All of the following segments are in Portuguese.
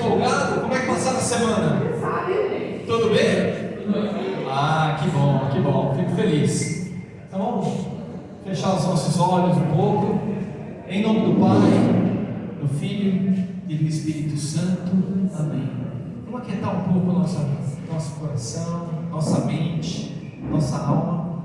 folgado? Como é que passaram a semana? Tudo bem? Ah, que bom, que bom. Fico feliz. Então vamos fechar os nossos olhos um pouco. Em nome do Pai, do Filho e do Espírito Santo. Amém. Vamos aquietar um pouco nosso coração, nossa mente, nossa alma.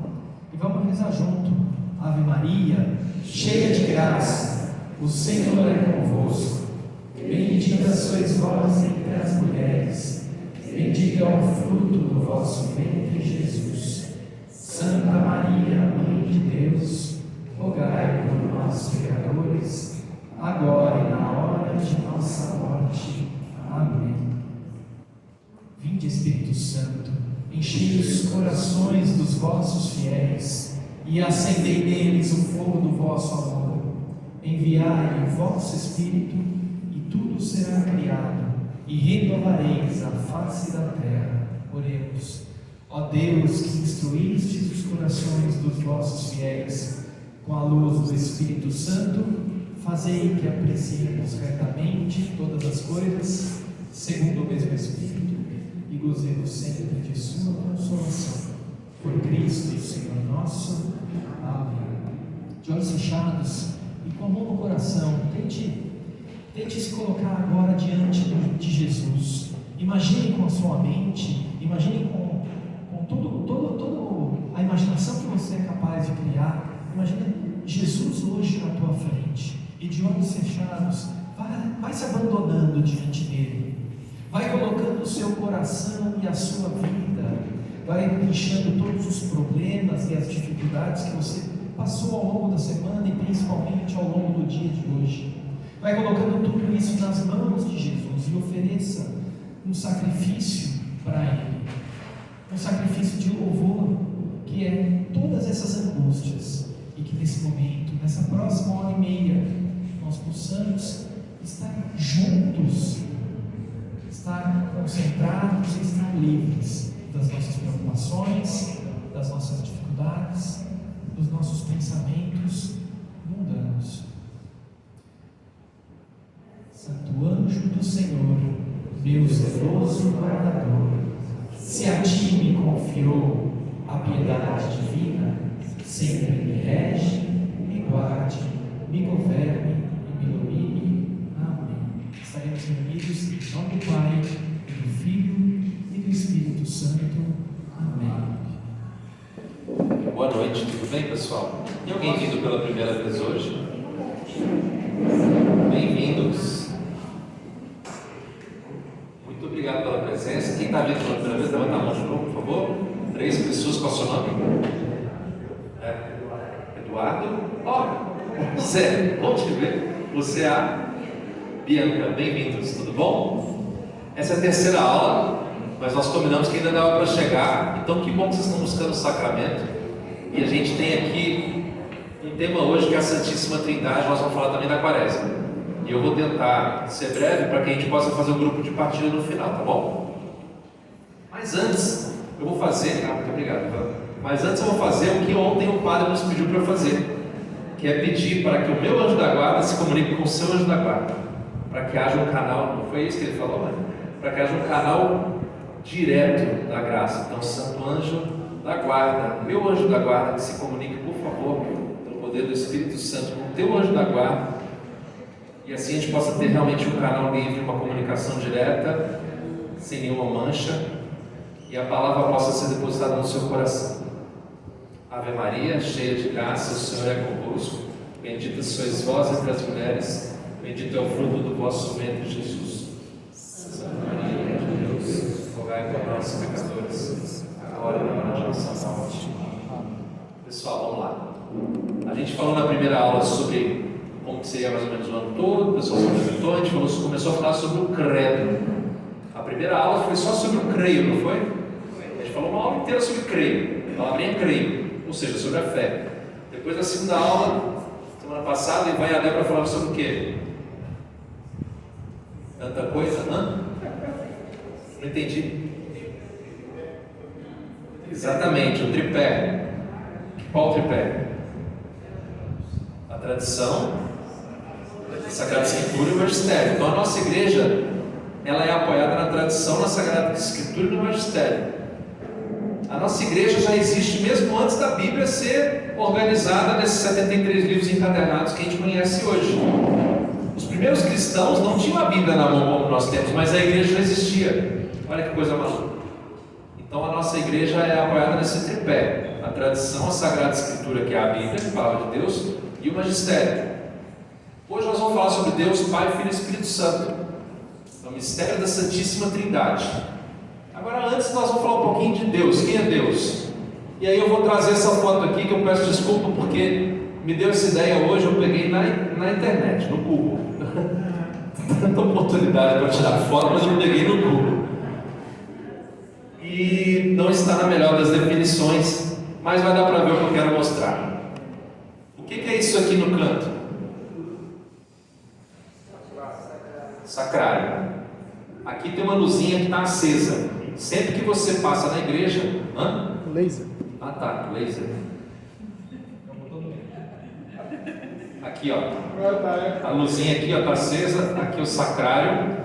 E vamos rezar junto. Ave Maria, cheia de graça, o Senhor é convosco. Bendita sois vós entre as mulheres, bendito é o fruto do vosso ventre, Jesus. Santa Maria, Mãe de Deus, rogai por nós, pecadores, agora e na hora de nossa morte. Amém. Vinde, Espírito Santo, enchei os corações dos vossos fiéis e acendei neles o fogo do vosso amor. Enviai o vosso Espírito, tudo será criado, e renovareis a face da terra. Oremos. Ó Deus, que instruístes os corações dos vossos fiéis com a luz do Espírito Santo, fazei que apreciemos retamente todas as coisas, segundo o mesmo Espírito, e gozemos sempre de sua consolação. Por Cristo, Senhor nosso. Amém. De olhos fechados e com a mão no coração, tente se colocar agora diante de Jesus. Imagine com a sua mente, imagine com toda a imaginação que você é capaz de criar. Imagine Jesus hoje na tua frente, e de olhos fechados, vai se abandonando diante dele, vai colocando o seu coração e a sua vida, vai deixando todos os problemas e as dificuldades que você passou ao longo da semana e principalmente ao longo do dia de hoje. Vai colocando tudo isso nas mãos de Jesus e ofereça um sacrifício para Ele, um sacrifício de louvor, que é todas essas angústias, e que nesse momento, nessa próxima hora e meia, nós possamos estar juntos, estar concentrados e estar livres das nossas preocupações, das nossas dificuldades, dos nossos pensamentos mundanos. Santo anjo do Senhor, meu zeloso guardador, se a ti me confiou a piedade divina, sempre me rege, me guarde, me governe e me ilumine. Amém. Estaremos reunidos em nome do Pai, do Filho e do Espírito Santo. Amém. Boa noite, tudo bem, pessoal? Tem alguém vindo pela primeira vez hoje? Bem-vindos. Muito obrigado pela presença. Quem está vindo pela primeira vez, levanta a mão de novo, por favor. 3 pessoas, qual é o seu nome? Eduardo? Zé, bom te ver. Você é a Bianca, bem-vindos, tudo bom? Essa é a terceira aula, mas nós combinamos que ainda dava para chegar, então que bom que vocês estão buscando o sacramento. E a gente tem aqui um tema hoje que é a Santíssima Trindade. Nós vamos falar também da Quaresma. E eu vou tentar ser breve para que a gente possa fazer um grupo de partilha no final, tá bom? Mas antes, eu vou fazer... muito obrigado. Mas antes eu vou fazer o que ontem o padre nos pediu para eu fazer, que é pedir para que o meu anjo da guarda se comunique com o seu anjo da guarda, para que haja um canal, não foi isso que ele falou, né? Para que haja um canal direto da graça. Então, Santo Anjo da Guarda, meu anjo da guarda, que se comunique, por favor, pelo poder do Espírito Santo, com o teu anjo da guarda, e assim a gente possa ter realmente um canal livre, uma comunicação direta, sem nenhuma mancha, e a palavra possa ser depositada no seu coração. Ave Maria, cheia de graça, o Senhor é convosco, bendita sois vós entre as mulheres, bendito é o fruto do vosso ventre, Jesus. Santa Maria, Mãe de Deus, rogai por nós, pecadores, agora e na hora de nossa morte. Pessoal, vamos lá. A gente falou na primeira aula sobre como que seria mais ou menos o ano todo, o pessoal se apresentou, a gente começou a falar sobre o credo. A primeira aula foi só sobre o creio, não foi? A gente falou uma aula inteira sobre creio, a palavrinha creio, ou seja, sobre a fé. Depois da segunda aula, semana passada, vai a Débora falar sobre o quê? Tanta coisa, Não entendi. Exatamente, o tripé. Qual o tripé? A tradição, a Sagrada Escritura e o Magistério. Então a nossa igreja ela é apoiada na tradição, na Sagrada Escritura e no Magistério. A nossa igreja já existe mesmo antes da Bíblia ser organizada nesses 73 livros encadernados que a gente conhece hoje. Os primeiros cristãos não tinham a Bíblia na mão como nós temos, mas a igreja já existia. Olha que coisa maluca. Então a nossa igreja é apoiada nesse tripé: a tradição, a Sagrada Escritura, que é a Bíblia, a Palavra de Deus, e o Magistério. Hoje nós vamos falar sobre Deus, Pai, Filho e Espírito Santo. É o mistério da Santíssima Trindade. Agora, antes nós vamos falar um pouquinho de Deus. Quem é Deus? E aí eu vou trazer essa foto aqui, que eu peço desculpa porque me deu essa ideia hoje, eu peguei na internet, no Google. Tanta oportunidade para tirar foto, mas eu peguei no Google. E não está na melhor das definições, mas vai dar para ver o que eu quero mostrar. O que é isso aqui no canto? Sacrário. Aqui tem uma luzinha que está acesa. Sempre que você passa na igreja. Laser. Ah tá, laser. Aqui ó, a luzinha aqui está acesa. Aqui o sacrário.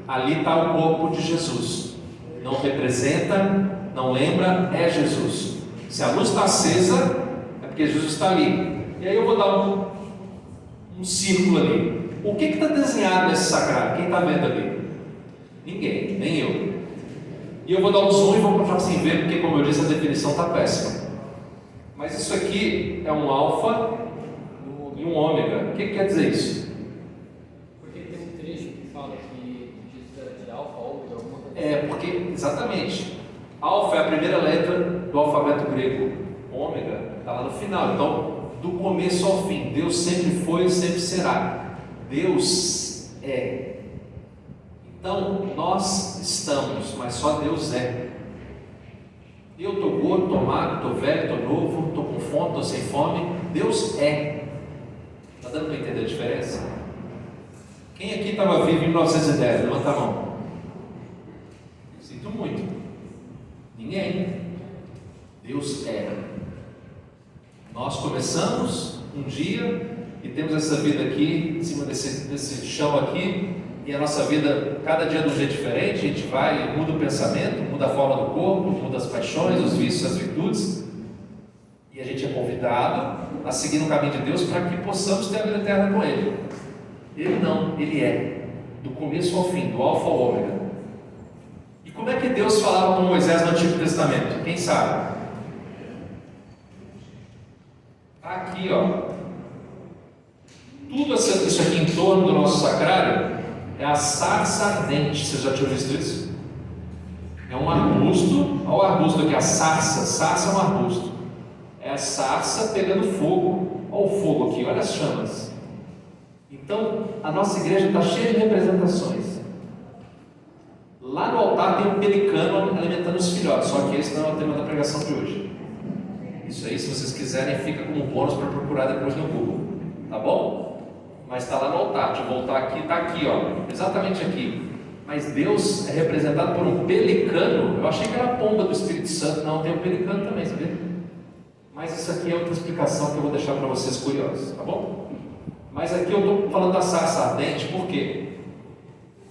Ali está o corpo de Jesus. Não representa, não lembra, é Jesus. Se a luz está acesa, é porque Jesus está ali. E aí eu vou dar um círculo ali. O que está desenhado nesse sacrário? Quem está vendo ali? Ninguém, nem eu. E eu vou dar um zoom e vou mostrar sem ver, porque como eu disse, a definição está péssima. Mas isso aqui é um alfa e um ômega. O que quer dizer isso? Porque tem um trecho que fala que Jesus era de alfa, ômega, alguma coisa. É, porque, exatamente. Alfa é a primeira letra do alfabeto grego. Ômega está lá no final. Então, do começo ao fim, Deus sempre foi e sempre será. Deus é. Então, nós estamos, mas só Deus é. Eu estou gordo, estou magro, estou velho, estou novo, estou com fome, estou sem fome. Deus é. Está dando para entender a diferença? Quem aqui estava vivo em 1910? Levanta a mão. Sinto muito. Ninguém. Deus é. Nós começamos um dia e temos essa vida aqui, em cima desse chão aqui, e a nossa vida, cada dia de um jeito diferente. A gente vai, muda o pensamento, muda a forma do corpo, muda as paixões, os vícios, as virtudes, e a gente é convidado a seguir no caminho de Deus para que possamos ter a vida eterna com Ele. Ele não, Ele é, do começo ao fim, do alfa ao ômega. E como é que Deus falava com Moisés no Antigo Testamento? Quem sabe? Aqui ó, tudo isso aqui em torno do nosso sacrário é a sarça ardente. Vocês já tinham visto isso? É um arbusto. Olha o arbusto aqui, a sarça. Sarça é um arbusto. É a sarça pegando fogo. Olha o fogo aqui, olha as chamas. Então, a nossa igreja está cheia de representações. Lá no altar tem um pelicano alimentando os filhotes, só que esse não é o tema da pregação de hoje. Isso aí, se vocês quiserem, fica como bônus para procurar depois no Google, tá bom? Mas está lá no altar. Deixa eu voltar aqui, está aqui, ó, exatamente aqui. Mas Deus é representado por um pelicano. Eu achei que era a pomba do Espírito Santo. Não, tem um pelicano também, sabia? Mas isso aqui é outra explicação que eu vou deixar para vocês curiosos, tá bom? Mas aqui eu estou falando da sarça ardente, por quê?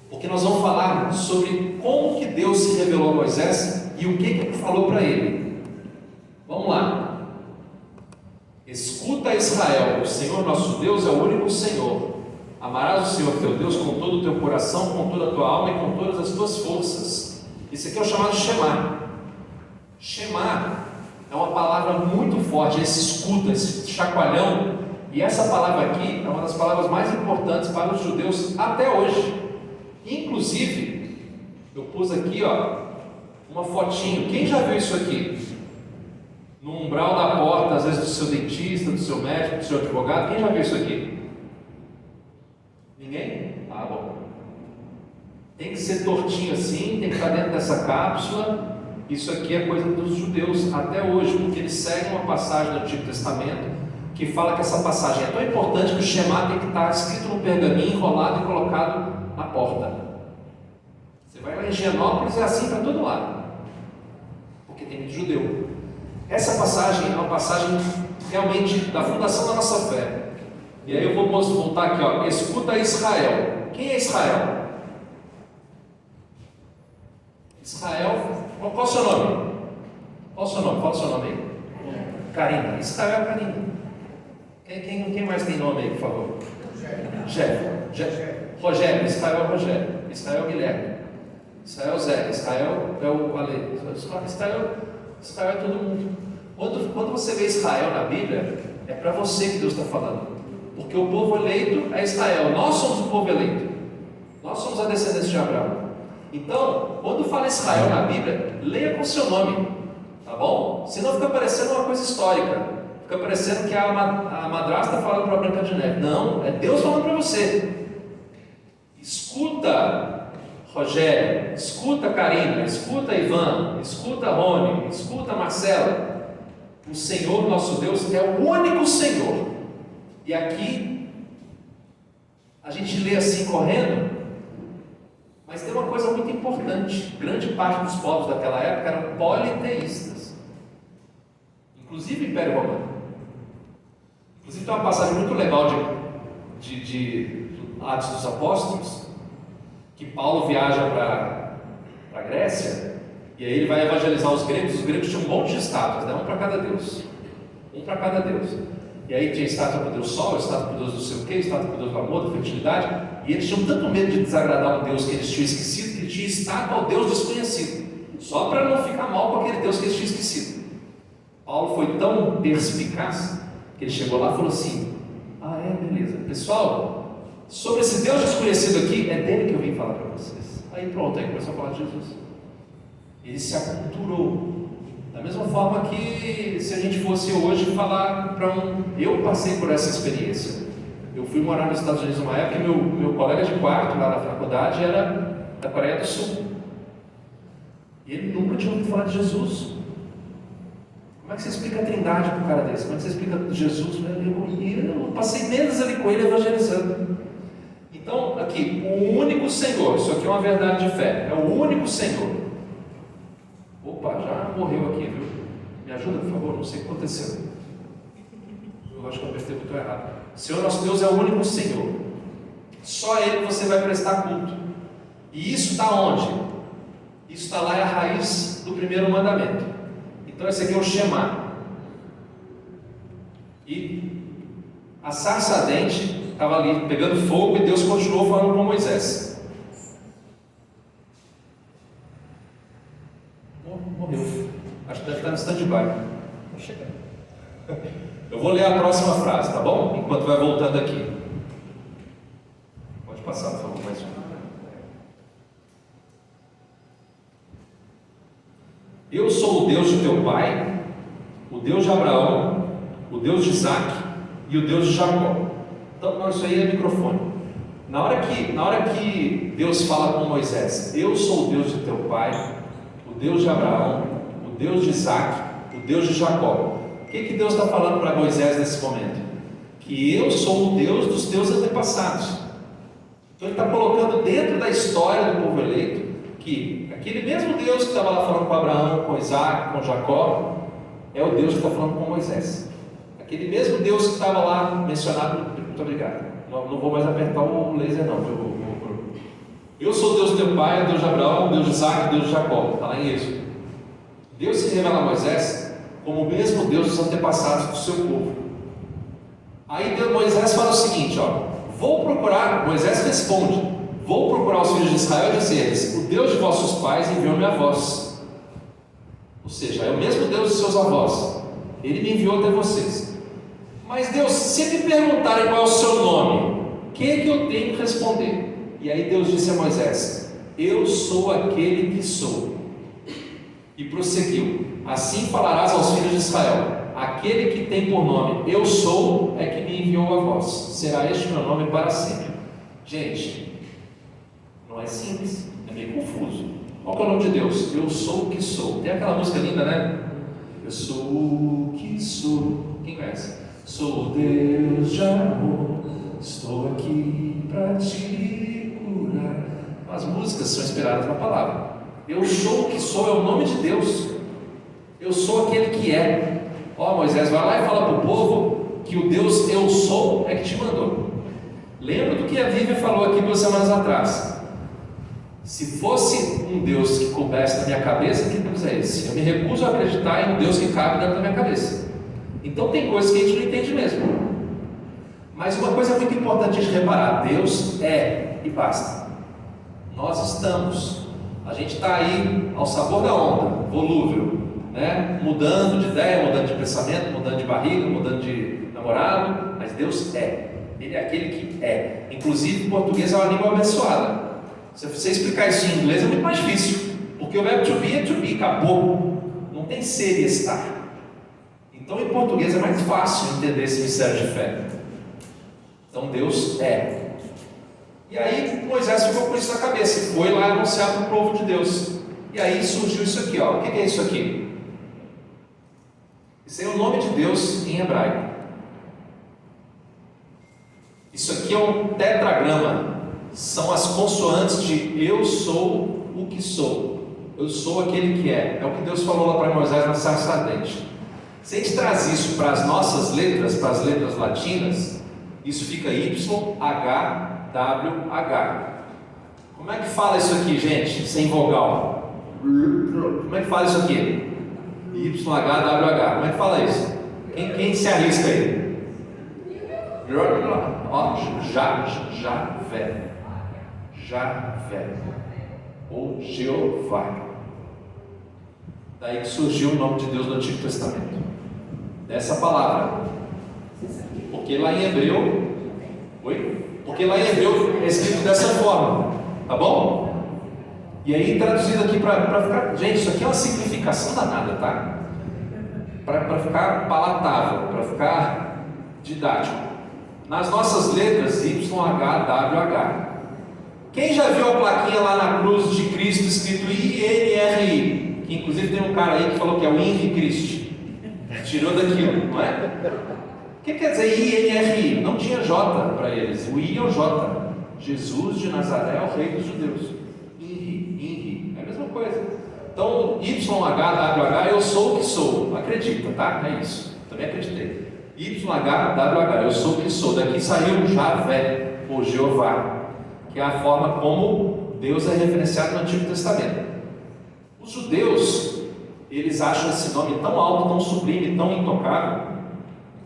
Porque nós vamos falar sobre como que Deus se revelou a Moisés e o que ele falou para ele. Vamos lá. Escuta, Israel, o Senhor nosso Deus é o único Senhor. Amarás o Senhor teu Deus com todo o teu coração, com toda a tua alma e com todas as tuas forças. Isso aqui é o chamado Shema. Shema é uma palavra muito forte, esse escuta, esse chacoalhão. E essa palavra aqui é uma das palavras mais importantes para os judeus até hoje. Inclusive, eu pus aqui ó, uma fotinho. Quem já viu isso aqui? No umbral da porta, às vezes do seu dentista, do seu médico, do seu advogado. Quem já viu isso aqui? Ninguém? Ah, bom. Tem que ser tortinho assim, tem que estar dentro dessa cápsula. Isso aqui é coisa dos judeus até hoje, porque eles seguem uma passagem do Antigo Testamento que fala que essa passagem é tão importante que o Shema tem que estar escrito no pergaminho, enrolado e colocado na porta. Você vai lá em Higienópolis, é assim para todo lado, porque tem muito judeu. Essa passagem é uma passagem realmente da fundação da nossa fé. E aí eu vou voltar aqui, ó. Escuta Israel. Quem é Israel? Israel, qual o seu nome? Qual o seu nome? Fala o seu nome aí. Karina. Israel é Karina. Quem mais tem nome aí, por favor? Rogério. Israel é Rogério. Israel é Guilherme. Israel é Zé. Israel é o Ale. Israel é todo mundo. Quando você vê Israel na Bíblia, é para você que Deus está falando. Porque o povo eleito é Israel. Nós somos o povo eleito. Nós somos a descendência de Abraão. Então, quando fala Israel na Bíblia, leia com o seu nome. Tá bom? Senão fica parecendo uma coisa histórica. Fica parecendo que a madrasta está falando para a Branca de Neve. Não, é Deus falando para você. Escuta, Rogério. Escuta, Karina. Escuta, Ivan. Escuta, Rony. Escuta, Marcela. O Senhor, nosso Deus, é o único Senhor. E aqui, a gente lê assim correndo, mas tem uma coisa muito importante. Grande parte dos povos daquela época eram politeístas. Inclusive o Império Romano. Inclusive tem uma passagem muito legal de Atos dos Apóstolos, que Paulo viaja para a Grécia, e aí ele vai evangelizar os gregos tinham um monte de estátuas, né? Um para cada deus. E aí tinha estátua para o Deus Sol, estátua para o Deus não sei o que, estátua para o Deus do amor, da fertilidade, e eles tinham tanto medo de desagradar um Deus que eles tinham esquecido, que eles tinham estátua ao Deus desconhecido, só para não ficar mal com aquele Deus que eles tinham esquecido. Paulo foi tão perspicaz que ele chegou lá e falou assim: beleza, pessoal, sobre esse Deus desconhecido aqui, é dele que eu vim falar para vocês. Aí pronto, aí começou a falar de Jesus. Ele se aculturou. Da mesma forma que se a gente fosse hoje falar para eu passei por essa experiência. Eu fui morar nos Estados Unidos numa época e meu colega de quarto lá na faculdade era da Coreia do Sul. E ele nunca tinha ouvido falar de Jesus. Como é que você explica a Trindade para um cara desse? Como é que você explica Jesus? Eu passei meses ali com ele evangelizando. Então, aqui, o único Senhor. Isso aqui é uma verdade de fé. É o único Senhor. Opa, já morreu aqui, viu? Me ajuda, por favor, não sei o que aconteceu. Eu acho que eu apertei o botão errado. Senhor nosso Deus é o único Senhor. Só a Ele você vai prestar culto. E isso está onde? Isso está lá, é a raiz do primeiro mandamento. Então esse aqui é o Shema. E a sarça ardente estava ali pegando fogo e Deus continuou falando com Moisés. Morreu. Acho que deve estar no stand-by. Eu vou ler a próxima frase, tá bom? Enquanto vai voltando aqui. Pode passar, por favor, mais um. Eu sou o Deus de teu pai, o Deus de Abraão, o Deus de Isaac e o Deus de Jacó. Então, não, isso aí é microfone. Na hora que Deus fala com Moisés, eu sou o Deus de teu pai, o Deus de Abraão, o Deus de Isaac, o Deus de Jacó. O que Deus está falando para Moisés nesse momento? Que eu sou o Deus dos teus antepassados. Então ele está colocando dentro da história do povo eleito que aquele mesmo Deus que estava lá falando com Abraão, com Isaac, com Jacó, é o Deus que está falando com Moisés. Aquele mesmo Deus que estava lá mencionado. Muito obrigado. Não vou mais apertar o laser não. Eu sou o Deus do teu pai, o Deus de Abraão, o Deus de Isaac, o Deus de Jacó. Está lá em Êxodo. Deus se revela a Moisés como o mesmo Deus dos antepassados do seu povo. Aí Moisés fala o seguinte, vou procurar, Moisés responde, vou procurar os filhos de Israel e dizer-lhes, o Deus de vossos pais enviou-me a vós. Ou seja, é o mesmo Deus de seus avós. Ele me enviou até vocês. Mas Deus, se me perguntarem qual é o seu nome, o que eu tenho que responder? E aí Deus disse a Moisés, eu sou aquele que sou. E prosseguiu, assim falarás aos filhos de Israel, aquele que tem por nome eu sou é que me enviou a vós, será este meu nome para sempre. Gente, não é simples, é meio confuso. Qual é o nome de Deus? Eu sou o que sou. Tem aquela música linda, né? Eu sou o que sou. Quem conhece? Sou Deus de amor, estou aqui para te curar. As músicas são inspiradas na palavra. Eu sou o que sou, é o nome de Deus. Eu sou aquele que é. Moisés, vai lá e fala para o povo que o Deus eu sou é que te mandou. Lembra do que a Vivian falou aqui 2 semanas atrás. Se fosse um Deus que coubesse na minha cabeça, que Deus é esse? Eu me recuso a acreditar em um Deus que cabe dentro da minha cabeça. Então tem coisas que a gente não entende mesmo. Mas uma coisa muito importante de reparar: Deus é e basta. Nós estamos. A gente está aí ao sabor da onda, volúvel, né? Mudando de ideia, mudando de pensamento, mudando de barriga, mudando de namorado. Mas Deus é. Ele é aquele que é. Inclusive, o português é uma língua abençoada. Se você explicar isso em inglês é muito mais difícil, porque o verbo to be é to be, acabou. Não tem ser e estar. Então em português é mais fácil entender esse mistério de fé. Então Deus é. E aí Moisés ficou com isso na cabeça e foi lá anunciar para o povo de Deus. E aí surgiu isso aqui, ó. O que é isso aqui? Isso é o nome de Deus em hebraico. Isso aqui é um tetragrama. São as consoantes de eu sou o que sou. Eu sou aquele que é. É o que Deus falou lá para Moisés na sarça ardente. Se a gente traz isso para as nossas letras, para as letras latinas, isso fica YHWH. Como é que fala isso aqui, gente? Sem vogal. Como é que fala isso aqui? YHWH. Como é que fala isso? Quem se arrisca aí? Ó, Javé. Javé, ou Jeová. Daí que surgiu o nome de Deus no Antigo Testamento, dessa palavra. Porque lá em hebreu, é escrito dessa forma, tá bom? E aí traduzido aqui para ficar, gente, isso aqui é uma simplificação danada, tá? Para ficar palatável, para ficar didático. Nas nossas letras, YHWH. Quem já viu a plaquinha lá na cruz de Cristo escrito INRI? Que inclusive tem um cara aí que falou que é o Henri Cristo. Tirou daquilo, não é? O que quer dizer INRI? Não tinha J para eles. O I é o J. Jesus de Nazaré é o Rei dos Judeus. INRI. É a mesma coisa. Então, YHWH, eu sou o que sou. Acredita, tá? É isso. Também acreditei. YHWH, eu sou o que sou. Daqui saiu Javé, ou Jeová, que é a forma como Deus é referenciado no Antigo Testamento. Os judeus, eles acham esse nome tão alto, tão sublime, tão intocável,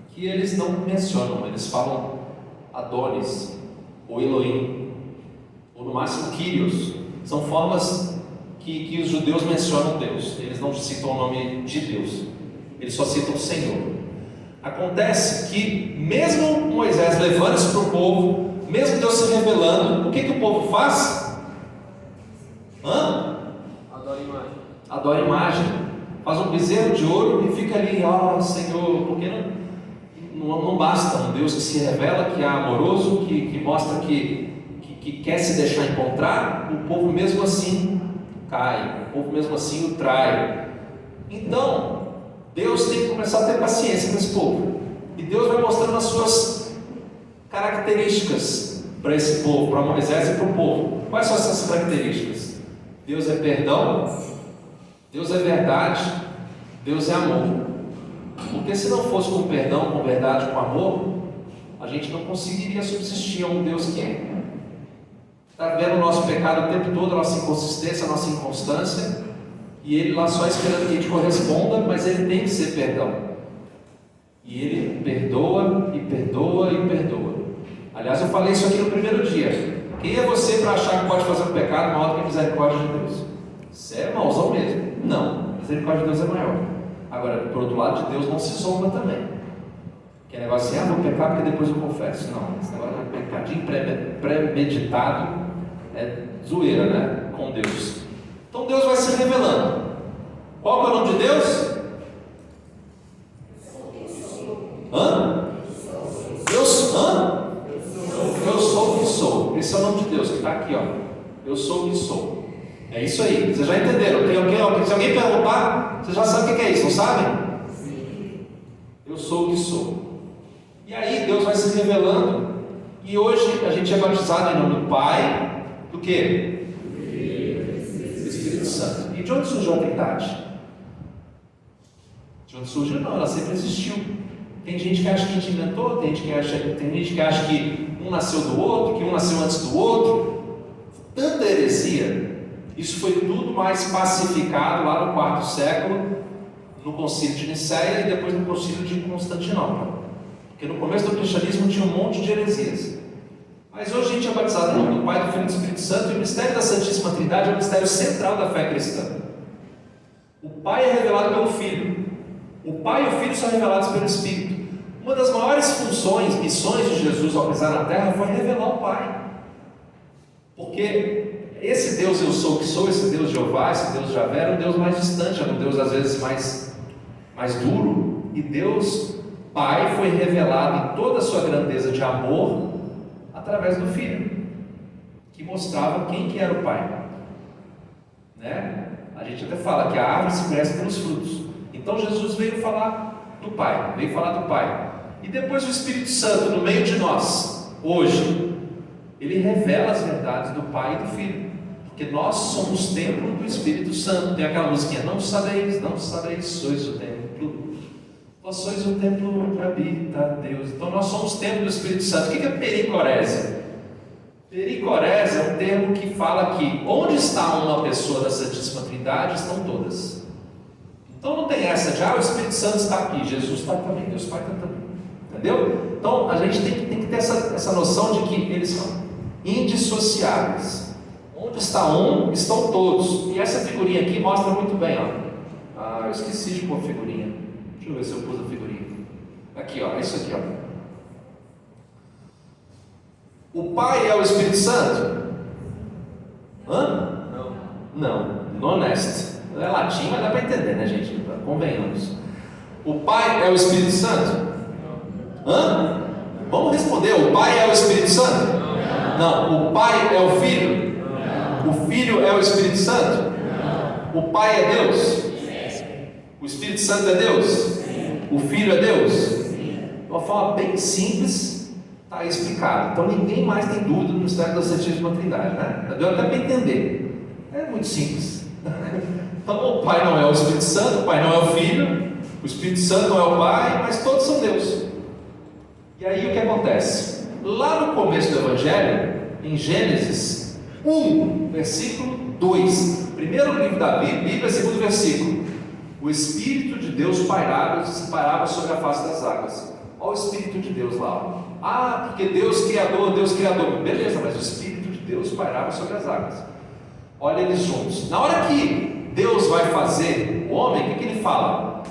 que eles não mencionam. Eles falam Adonis, ou Elohim, ou no máximo Kyrios. São formas que os judeus mencionam Deus. Eles não citam o nome de Deus, eles só citam o Senhor. Acontece que mesmo Moisés levando isso para o povo, mesmo Deus se revelando, o que o povo faz? Adora imagem. Adora imagem. Faz um bezerro de ouro e fica ali, ó Senhor, porque não basta um Deus que se revela, que é amoroso, que mostra que quer se deixar encontrar. O povo mesmo assim cai, o povo mesmo assim o trai. Então Deus tem que começar a ter paciência com esse povo, e Deus vai mostrando as suas características para esse povo, para Moisés e para o povo. Quais são essas características? Deus é perdão, Deus é verdade, Deus é amor. Porque se não fosse com perdão, com verdade, com amor, a gente não conseguiria subsistir a um Deus que está vendo o nosso pecado o tempo todo, a nossa inconsistência, a nossa inconstância, e Ele lá só esperando que a gente corresponda, mas Ele tem que ser perdão. E Ele perdoa e perdoa e perdoa. Aliás, eu falei isso aqui no primeiro dia. Quem é você para achar que pode fazer um pecado maior do que a misericórdia de Deus? Você é mauzão mesmo? Não, a misericórdia de Deus é maior. Agora, por outro lado, de Deus não se zomba também. Que é negócio assim, vou pecar porque depois eu confesso. Não, esse negócio de pecadinho premeditado é zoeira, né? Com Deus. Então Deus vai se revelando. Qual é o nome de Deus? Eu sou o que sou. Esse é o nome de Deus que está aqui, ó. Eu sou o que sou. É isso aí. Vocês já entenderam? Se alguém perguntar, vocês já sabem o que é isso, não sabem? Eu sou o que sou. E aí Deus vai se revelando. E hoje a gente é batizado em nome do Pai, do quê? Do Espírito Santo. E de onde surgiu a Trindade? De onde surgiu? Não, ela sempre existiu. Tem gente que acha que a gente inventou, tem gente que acha que um nasceu do outro, que um nasceu antes do outro. Tanta heresia. Isso foi tudo mais pacificado lá no quarto século, no concílio de Nicéia e depois no concílio de Constantinopla. Porque no começo do cristianismo tinha um monte de heresias. Mas hoje a gente é batizado no nome do Pai, do Filho e do Espírito Santo, e o mistério da Santíssima Trindade é o mistério central da fé cristã. O Pai é revelado pelo Filho. O Pai e o Filho são revelados pelo Espírito. Uma das maiores funções, missões de Jesus ao pisar na terra foi revelar o Pai. Porque esse Deus eu sou que sou, esse Deus Jeová, esse Deus Javé, era um Deus mais distante, era um Deus às vezes mais duro. E Deus Pai foi revelado em toda a sua grandeza de amor através do Filho, que mostrava quem que era o Pai, né? A gente até fala que a árvore se conhece pelos frutos. Então Jesus veio falar do Pai, e depois o Espírito Santo no meio de nós, hoje, ele revela as verdades do Pai e do Filho, porque nós somos templo do Espírito Santo. Tem aquela musiquinha, não sabeis, sois o templo, vós sois o templo que habita Deus. Então nós somos templo do Espírito Santo. O que é pericorésia? Pericorésia é um termo que fala que onde está uma pessoa da Santíssima Trindade, estão todas. Então não tem essa de, o Espírito Santo está aqui, Jesus está também, Deus Pai está também. Entendeu? Então a gente tem que ter essa noção de que eles são indissociáveis. Onde está um, estão todos. E essa figurinha aqui mostra muito bem, ó. Eu esqueci de pôr a figurinha. Deixa eu ver se eu pus a figurinha. Aqui, ó, é isso aqui, ó. O Pai é o Espírito Santo? Não, honest. É latim, mas dá para entender, né, gente? Convenhamos. O Pai é o Espírito Santo? Vamos responder. O Pai é o Espírito Santo? Não. O Pai é o Filho? O Filho é o Espírito Santo? O Pai é Deus? O Espírito Santo é Deus? O Filho é Deus? De uma forma bem simples, está explicado. Então ninguém mais tem dúvida no mistério da Santíssima Trindade, né? Deu até para entender. É muito simples. Então o Pai não é o Espírito Santo, o Pai não é o Filho, o Espírito Santo não é o Pai, mas todos são Deus. E aí o que acontece? Lá no começo do Evangelho, em Gênesis 1, versículo 2, primeiro livro da Bíblia, segundo versículo, o Espírito de Deus pairava sobre a face das águas. Olha o Espírito de Deus lá. Porque Deus Criador, beleza, mas o Espírito de Deus pairava sobre as águas. Olha eles juntos. Na hora que Deus vai fazer o homem, o que ele fala?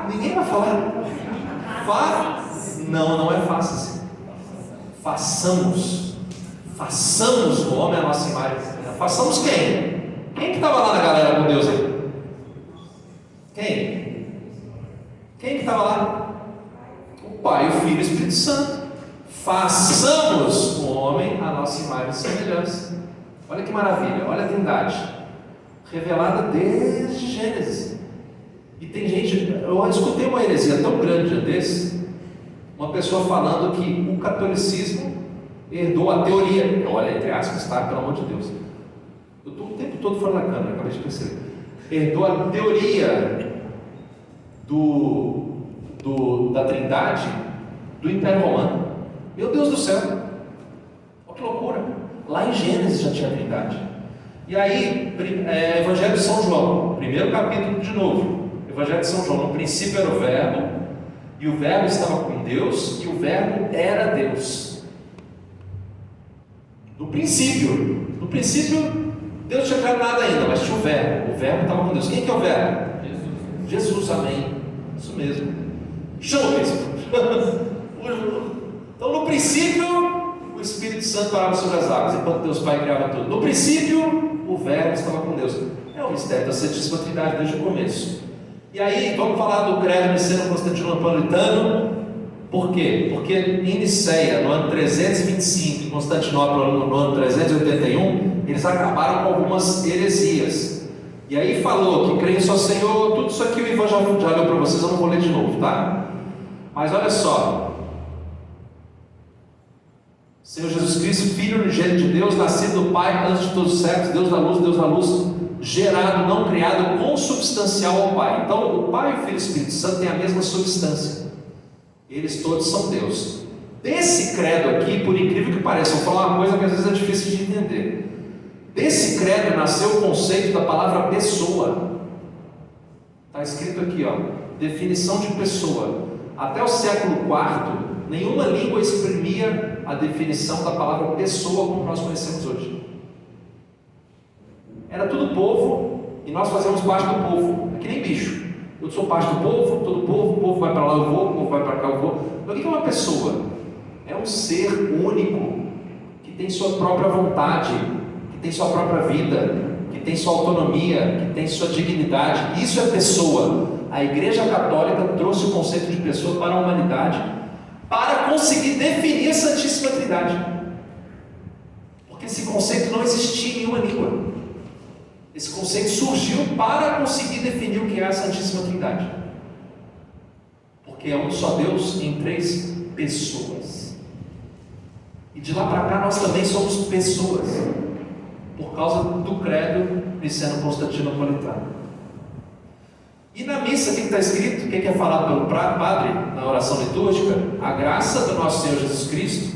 Ninguém vai falar. Não é fácil. Façamos o homem a nossa imagem. Façamos quem? Quem que estava lá na galera com Deus aí? Quem que estava lá? O Pai, o Filho e o Espírito Santo. Façamos o homem a nossa imagem e semelhança. Olha que maravilha, olha a Trindade revelada desde Gênesis. E tem gente, eu escutei uma heresia tão grande desse, uma pessoa falando que o catolicismo herdou a teoria, olha entre aspas, tá? Pelo amor de Deus, eu estou o tempo todo fora da câmera, acabei de perceber, herdou a teoria da Trindade do Império Romano. Meu Deus do céu, olha que loucura, lá em Gênesis já tinha Trindade. E aí, Evangelho de São João, primeiro capítulo de novo, Evangelho de São João, no princípio era o Verbo, e o Verbo estava com Deus, e o Verbo era Deus. No princípio, Deus não tinha criado nada ainda, mas tinha o Verbo estava com Deus. Quem que é o Verbo? Jesus, amém, isso mesmo. Chama o príncipe. Então no princípio, o Espírito Santo parava sobre as águas, enquanto Deus Pai criava tudo. No princípio, o Verbo estava com Deus. É o mistério da Santíssima Trindade desde o começo. E aí, vamos falar do credo niceno-constantinopolitano. Por quê? Porque em Nicéia, no ano 325, em Constantinopla, no ano 381, eles acabaram com algumas heresias. E aí falou que creem só Senhor, tudo isso aqui o Ivan já leu para vocês, eu não vou ler de novo, tá? Mas olha só. Senhor Jesus Cristo, Filho unigênito de Deus, nascido do Pai antes de todos os séculos, Deus da luz, gerado, não criado, consubstancial ao Pai. Então o Pai, o Filho e o Espírito Santo têm a mesma substância. Eles todos são Deus. Desse credo aqui, por incrível que pareça, eu vou falar uma coisa que às vezes é difícil de entender. Desse credo nasceu o conceito da palavra pessoa. Está escrito aqui, ó, definição de pessoa. Até o século IV, nenhuma língua exprimia a definição da palavra pessoa como nós conhecemos hoje. Era tudo povo e nós fazemos parte do povo. É que nem bicho. Eu sou parte do povo, todo povo, o povo vai para lá, eu vou, o povo vai para cá, eu vou. Então, o que é uma pessoa? É um ser único, que tem sua própria vontade, que tem sua própria vida, que tem sua autonomia, que tem sua dignidade. Isso é pessoa. A Igreja Católica trouxe o conceito de pessoa para a humanidade, para conseguir definir a Santíssima Trindade. Porque esse conceito não existia em nenhuma língua. Esse conceito surgiu para conseguir definir o que é a Santíssima Trindade. Porque é um só Deus em três pessoas. E de lá para cá nós também somos pessoas, por causa do credo niceno-constantinopolitano. E na missa, o que está escrito? O que é falado pelo padre na oração litúrgica? A graça do nosso Senhor Jesus Cristo,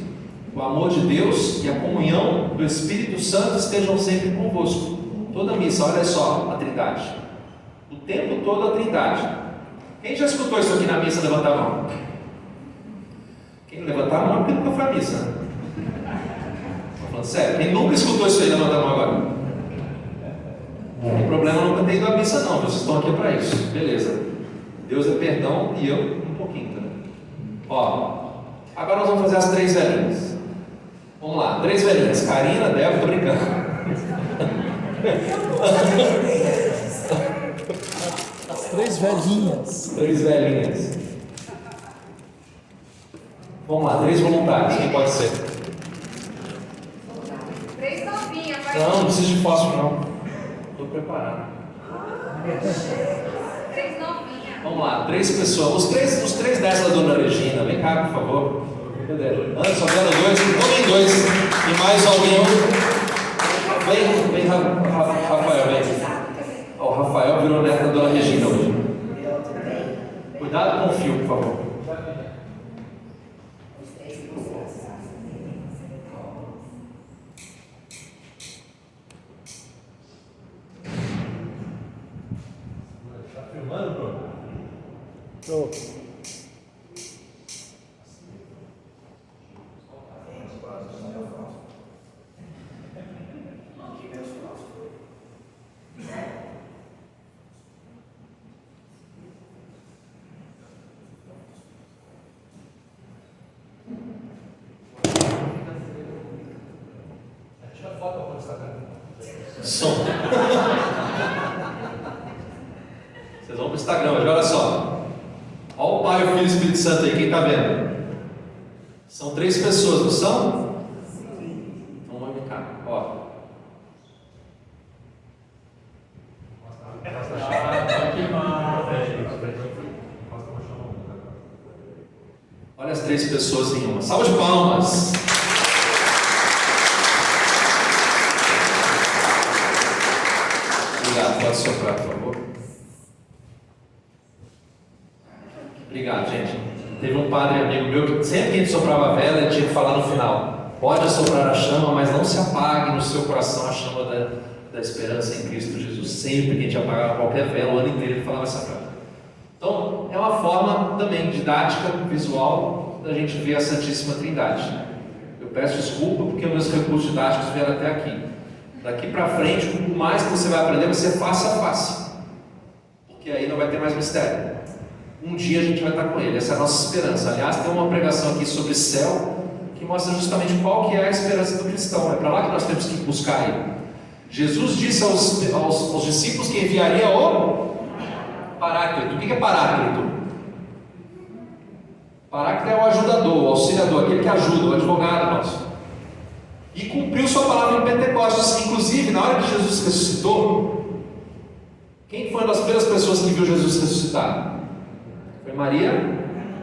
o amor de Deus e a comunhão do Espírito Santo estejam sempre convosco. Toda missa, olha só a Trindade. O tempo todo a Trindade. Quem já escutou isso aqui na missa, levanta a mão. Quem levantar a mão é porque nunca foi à missa. Estou falando sério. Quem nunca escutou isso aí, levanta a mão agora. Não tem problema, nunca ter ido à missa não. Vocês estão aqui para isso. Beleza. Deus é perdão e eu um pouquinho também. Ó, agora nós vamos fazer as três velhinhas. Vamos lá, três velhinhas. Karina, Débora, tô brincando. As três velhinhas. Três velhinhas. Vamos lá, três voluntários. Quem pode ser? Três novinhas, vai. Não precisa de fósforo não. Estou preparado. Três novinhas. Vamos lá, três pessoas. Os três dessa da Dona Regina. Vem cá, por favor. Cadê? Antes só vieram dois. Tomem dois. E mais alguém. Vem, Rafael, vem. Ó, o Rafael virou neto da Dona Regina hoje. Cuidado com o fio, por favor. Tá filmando, Bruno? Tô. Som. Vocês vão para o Instagram hoje, olha só. Olha o Pai, o Filho e o Espírito Santo aí, quem está vendo? São três pessoas, não são? Então vamos cá, ó. Olha as três pessoas em uma. Salve de palmas. Obrigado, pode soprar, por favor. Obrigado, gente. Teve um padre amigo meu que sempre que a gente soprava a vela, ele tinha que falar no final: pode assoprar a chama, mas não se apague no seu coração a chama da esperança em Cristo Jesus. Sempre que a gente apagava qualquer vela, o ano inteiro ele falava essa frase. Então, é uma forma também didática, visual, da gente ver a Santíssima Trindade. Eu peço desculpa porque meus recursos didáticos vieram até aqui. Daqui para frente, o mais que você vai aprender vai ser face a face, porque aí não vai ter mais mistério. Um dia a gente vai estar com Ele, essa é a nossa esperança. Aliás, tem uma pregação aqui sobre céu que mostra justamente qual que é a esperança do cristão. É para lá que nós temos que buscar Ele. Jesus disse aos discípulos que enviaria o Paráclito. O que é Paráclito? Paráclito é o ajudador, o auxiliador, aquele que ajuda, o advogado nosso. E cumpriu sua palavra em Pentecostes. Inclusive, na hora que Jesus ressuscitou, quem foi uma das primeiras pessoas que viu Jesus ressuscitar? Foi Maria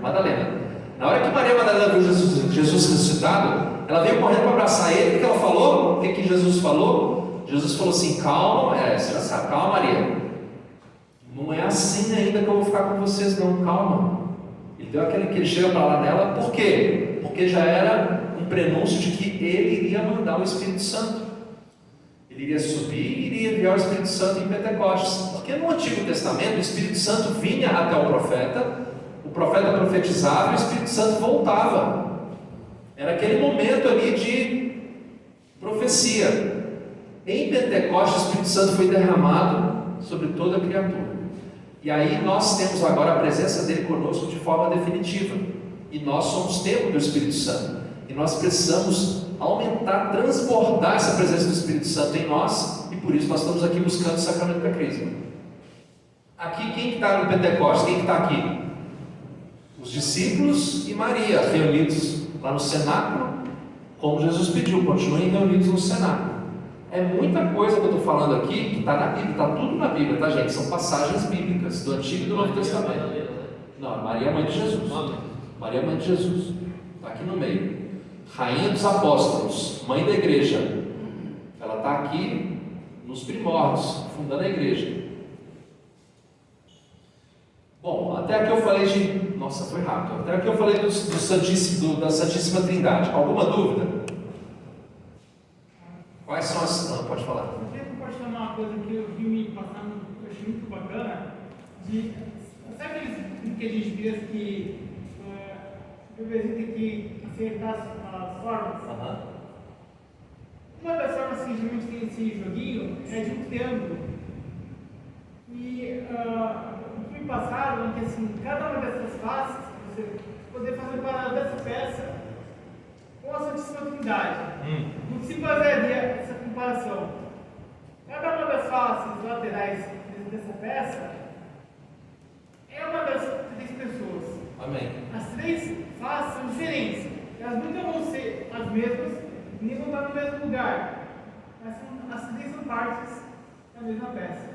Madalena. Na hora que Maria Madalena viu Jesus ressuscitado, ela veio correndo para abraçar ele. O que ela falou? O que Jesus falou? Jesus falou assim: calma, você já sabe, calma, Maria. Não é assim ainda que eu vou ficar com vocês, não, calma. Ele deu aquele que ele chega para lá nela, por quê? Porque porque já era um prenúncio de que ele iria mandar o Espírito Santo. Ele iria subir e iria enviar o Espírito Santo em Pentecostes. Porque no Antigo Testamento o Espírito Santo vinha até o profeta profetizava e o Espírito Santo voltava. Era aquele momento ali de profecia. Em Pentecostes o Espírito Santo foi derramado sobre toda a criatura. E aí nós temos agora a presença dele conosco de forma definitiva. E nós somos templo do Espírito Santo. E nós precisamos aumentar, transbordar essa presença do Espírito Santo em nós. E por isso nós estamos aqui buscando o sacramento da Crisma. Aqui quem está no Pentecostes? Quem está aqui? Os discípulos e Maria, reunidos lá no cenáculo, como Jesus pediu, continuem reunidos no cenáculo. É muita coisa que eu estou falando aqui que está na Bíblia, está tudo na Bíblia, tá, gente? São passagens bíblicas do Antigo e do Novo Testamento. Não, Maria é mãe de Jesus. Maria é mãe de Jesus, está aqui no meio. Rainha dos apóstolos, mãe da igreja. Ela está aqui nos primórdios, fundando a igreja. Bom, até aqui eu falei de... Nossa, foi rápido. Até aqui eu falei da Santíssima Trindade. Alguma dúvida? Quais são as... Não, pode falar. Eu queria compartilhar uma coisa que eu vi me passando, eu achei muito bacana. Sabe aqueles brinquedinhos de criança que o bebezinho tem que acertar as formas? Uma das formas que geralmente tem esse joguinho é de um triângulo. E o que me passaram é que assim, cada uma dessas faces, você poder fazer para dessa peça com a Santíssima Trindade. No que se basearia essa comparação? Cada uma das faces laterais dessa peça é uma das 3 pessoas. Amém. As 3 faces são diferentes. Elas nunca vão ser as mesmas, nem vão estar no mesmo lugar. Mas as 3 são partes da mesma peça.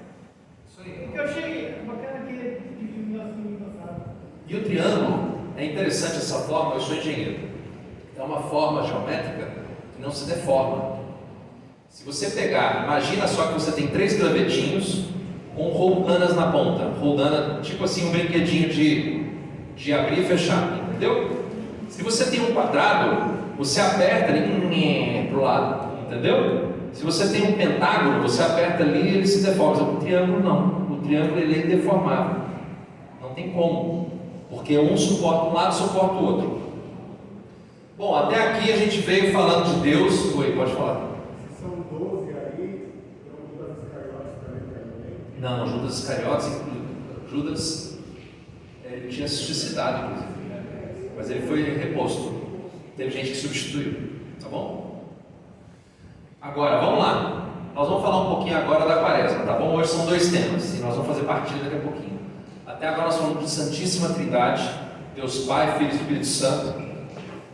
Isso aí. O que eu achei bacana que dividiu no filme passado. E o triângulo, é interessante essa forma, eu sou engenheiro. É uma forma geométrica que não se deforma. Se você pegar, imagina só que você tem 3 gravetinhos com roldanas na ponta. Roldana, tipo assim, um brinquedinho de abrir e fechar, entendeu? Se você tem um quadrado, você aperta ele para o lado, entendeu? Se você tem um pentágono, você aperta ali e ele se deforma. O triângulo não. O triângulo ele é indeformável. Não tem como. Porque um suporta um lado, suporta o outro. Bom, até aqui a gente veio falando de Deus. Oi, pode falar. São 12 aí, então Judas Iscariotes também. Não, Judas Iscariotes, Judas, ele tinha se suicidado, inclusive. Mas ele foi reposto. Teve gente que substituiu. Tá bom? Agora, vamos lá. Nós vamos falar um pouquinho agora da Quaresma, tá bom? Hoje são 2 temas e nós vamos fazer partilha daqui a pouquinho. Até agora nós falamos de Santíssima Trindade, Deus Pai, Filho e Espírito Santo.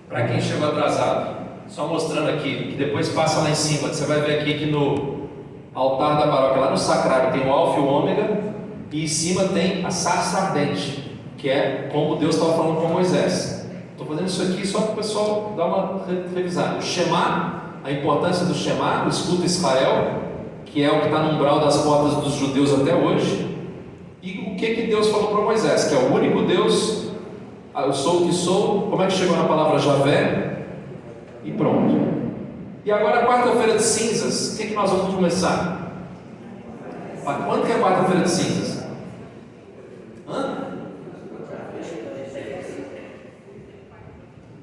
Para quem chegou atrasado, só mostrando aqui, que depois passa lá em cima, você vai ver aqui que no altar da paróquia, lá no sacrário, tem o Alfa e o Ômega, e em cima tem a sarça ardente, que é como Deus estava falando com Moisés. Estou fazendo isso aqui só para o pessoal dar uma revisada. O Shema, a importância do Shema, o escuta Israel, que é o que está no umbral das portas dos judeus até hoje. E o que Deus falou para Moisés, que é o único Deus, eu sou o que sou. Como é que chegou na palavra Javé? E pronto. E agora, quarta-feira de cinzas, o que nós vamos começar? Quando que é quarta-feira de cinzas?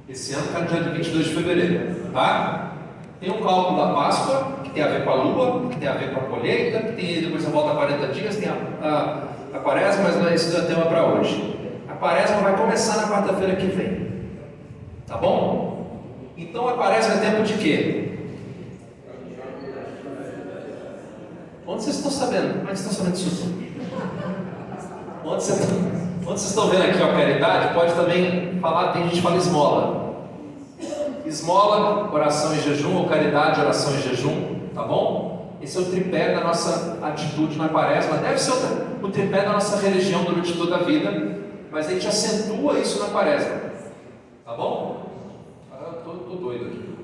Esse ano está no dia 22 de fevereiro, tá? Tem um cálculo da Páscoa, que tem a ver com a lua, que tem a ver com a colheita, que tem, depois você volta a 40 dias, tem a Quaresma, mas não é esse o tema para hoje. A Quaresma vai começar na quarta-feira que vem, tá bom? Então a Quaresma é tempo de quê? Onde vocês estão sabendo? Como é que vocês estão sabendo disso? Onde vocês estão vendo aqui a caridade, pode também falar, tem gente que fala esmola. Esmola, oração e jejum, ou caridade, oração e jejum, tá bom? Esse é o tripé da nossa atitude na Quaresma. Deve ser o tripé da nossa religião durante toda a vida, mas a gente acentua isso na Quaresma, tá bom? Eu tô doido aqui.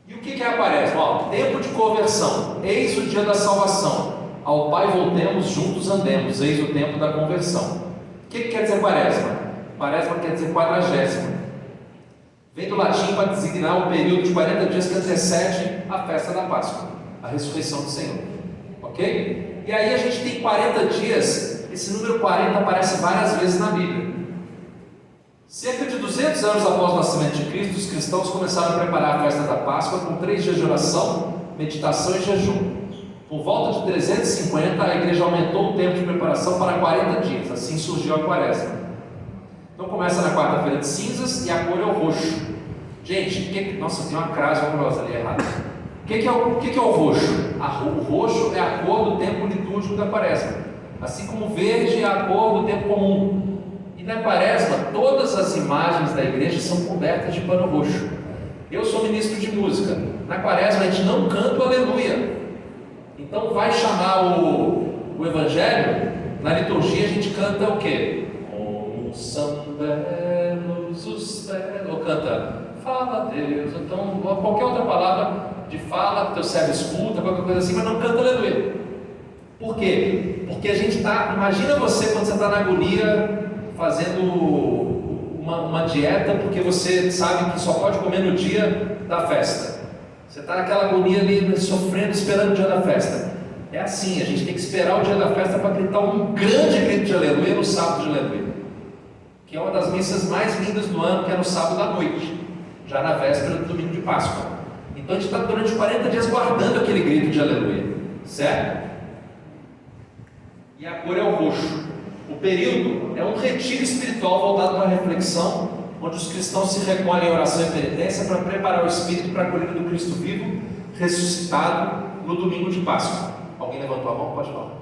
E o que é a Quaresma? Ó, tempo de conversão, eis o dia da salvação. Ao Pai voltemos, juntos andemos, eis o tempo da conversão. O que quer dizer Quaresma? Quaresma quer dizer 40ª. Vem do latim para designar um período de 40 dias que antecede a festa da Páscoa, a ressurreição do Senhor. Ok? E aí a gente tem 40 dias, esse número 40 aparece várias vezes na Bíblia. Cerca de 200 anos após o nascimento de Cristo, os cristãos começaram a preparar a festa da Páscoa com 3 dias de oração, meditação e jejum. Por volta de 350, a igreja aumentou o tempo de preparação para 40 dias, assim surgiu a Quaresma. Então começa na quarta-feira de cinzas e a cor é o roxo. Gente, nossa, tem uma crase horrorosa ali errada. O que é o roxo? O roxo é a cor do tempo litúrgico da Quaresma, assim como o verde é a cor do tempo comum. E na Quaresma, todas as imagens da igreja são cobertas de pano roxo. Eu sou ministro de música. Na Quaresma a gente não canta o aleluia. Então vai chamar o evangelho, na liturgia a gente canta o quê? São belos os belos, ou canta fala Deus, então qualquer outra palavra de fala que teu servo escuta, qualquer coisa assim, mas não canta aleluia. Por quê? Porque a gente está, imagina você quando você está na agonia fazendo uma dieta, porque você sabe que só pode comer no dia da festa. Você está naquela agonia ali, sofrendo, esperando o dia da festa. É assim, a gente tem que esperar o dia da festa para gritar um grande grito de aleluia no sábado de aleluia, que é uma das missas mais lindas do ano, que é no sábado à noite, já na véspera do domingo de Páscoa. Então a gente está durante 40 dias guardando aquele grito de aleluia, certo? E a cor é o roxo. O período é um retiro espiritual voltado para a reflexão, onde os cristãos se recolhem em oração e penitência para preparar o espírito para a acolhida do Cristo vivo, ressuscitado no domingo de Páscoa. Alguém levantou a mão? Pode falar.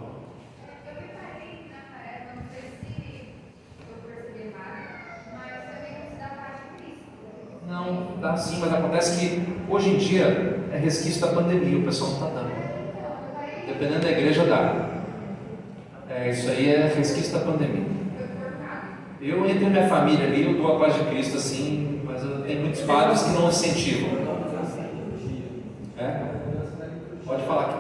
Não, dá sim, mas acontece que hoje em dia é resquício da pandemia, o pessoal não está dando. Dependendo da igreja dá. Isso aí é resquício da pandemia. Eu entre a minha família ali, eu dou a paz de Cristo assim, mas eu tenho muitos padres que não incentivam. Pode falar aqui.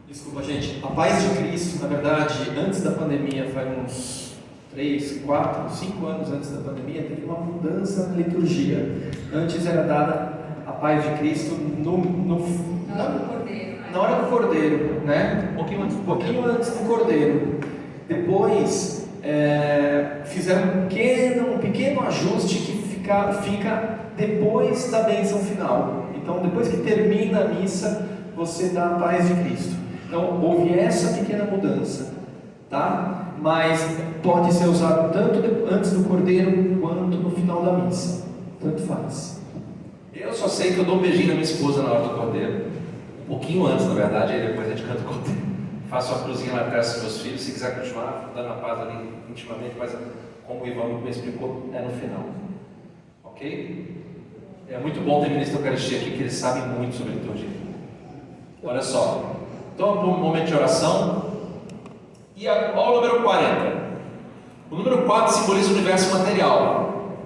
Desculpa, gente. A paz de Cristo, na verdade, antes da pandemia, faz uns 3, 4, 5 anos antes da pandemia, teve uma mudança na liturgia. Antes era dada a paz de Cristo na hora do Cordeiro, né? Um pouquinho antes do Cordeiro. Depois fizeram um pequeno ajuste que fica depois da bênção final. Então, depois que termina a missa, você dá a paz de Cristo. Então, houve essa pequena mudança, tá? Mas pode ser usado tanto antes do Cordeiro quanto no final da missa. Tanto faz. Eu só sei que eu dou um beijinho na minha esposa na hora do Cordeiro. Um pouquinho antes, na verdade, aí depois a gente canta o Cordeiro. Faço uma cruzinha na testa dos meus filhos. Se quiser continuar dando a paz ali intimamente, mas como o Ivan me explicou, é no final. Ok? É muito bom ter ministro da Eucaristia aqui, que eles sabem muito sobre liturgia. Olha só. Então, um momento de oração. E olha o número 40. O número 4 simboliza o universo material.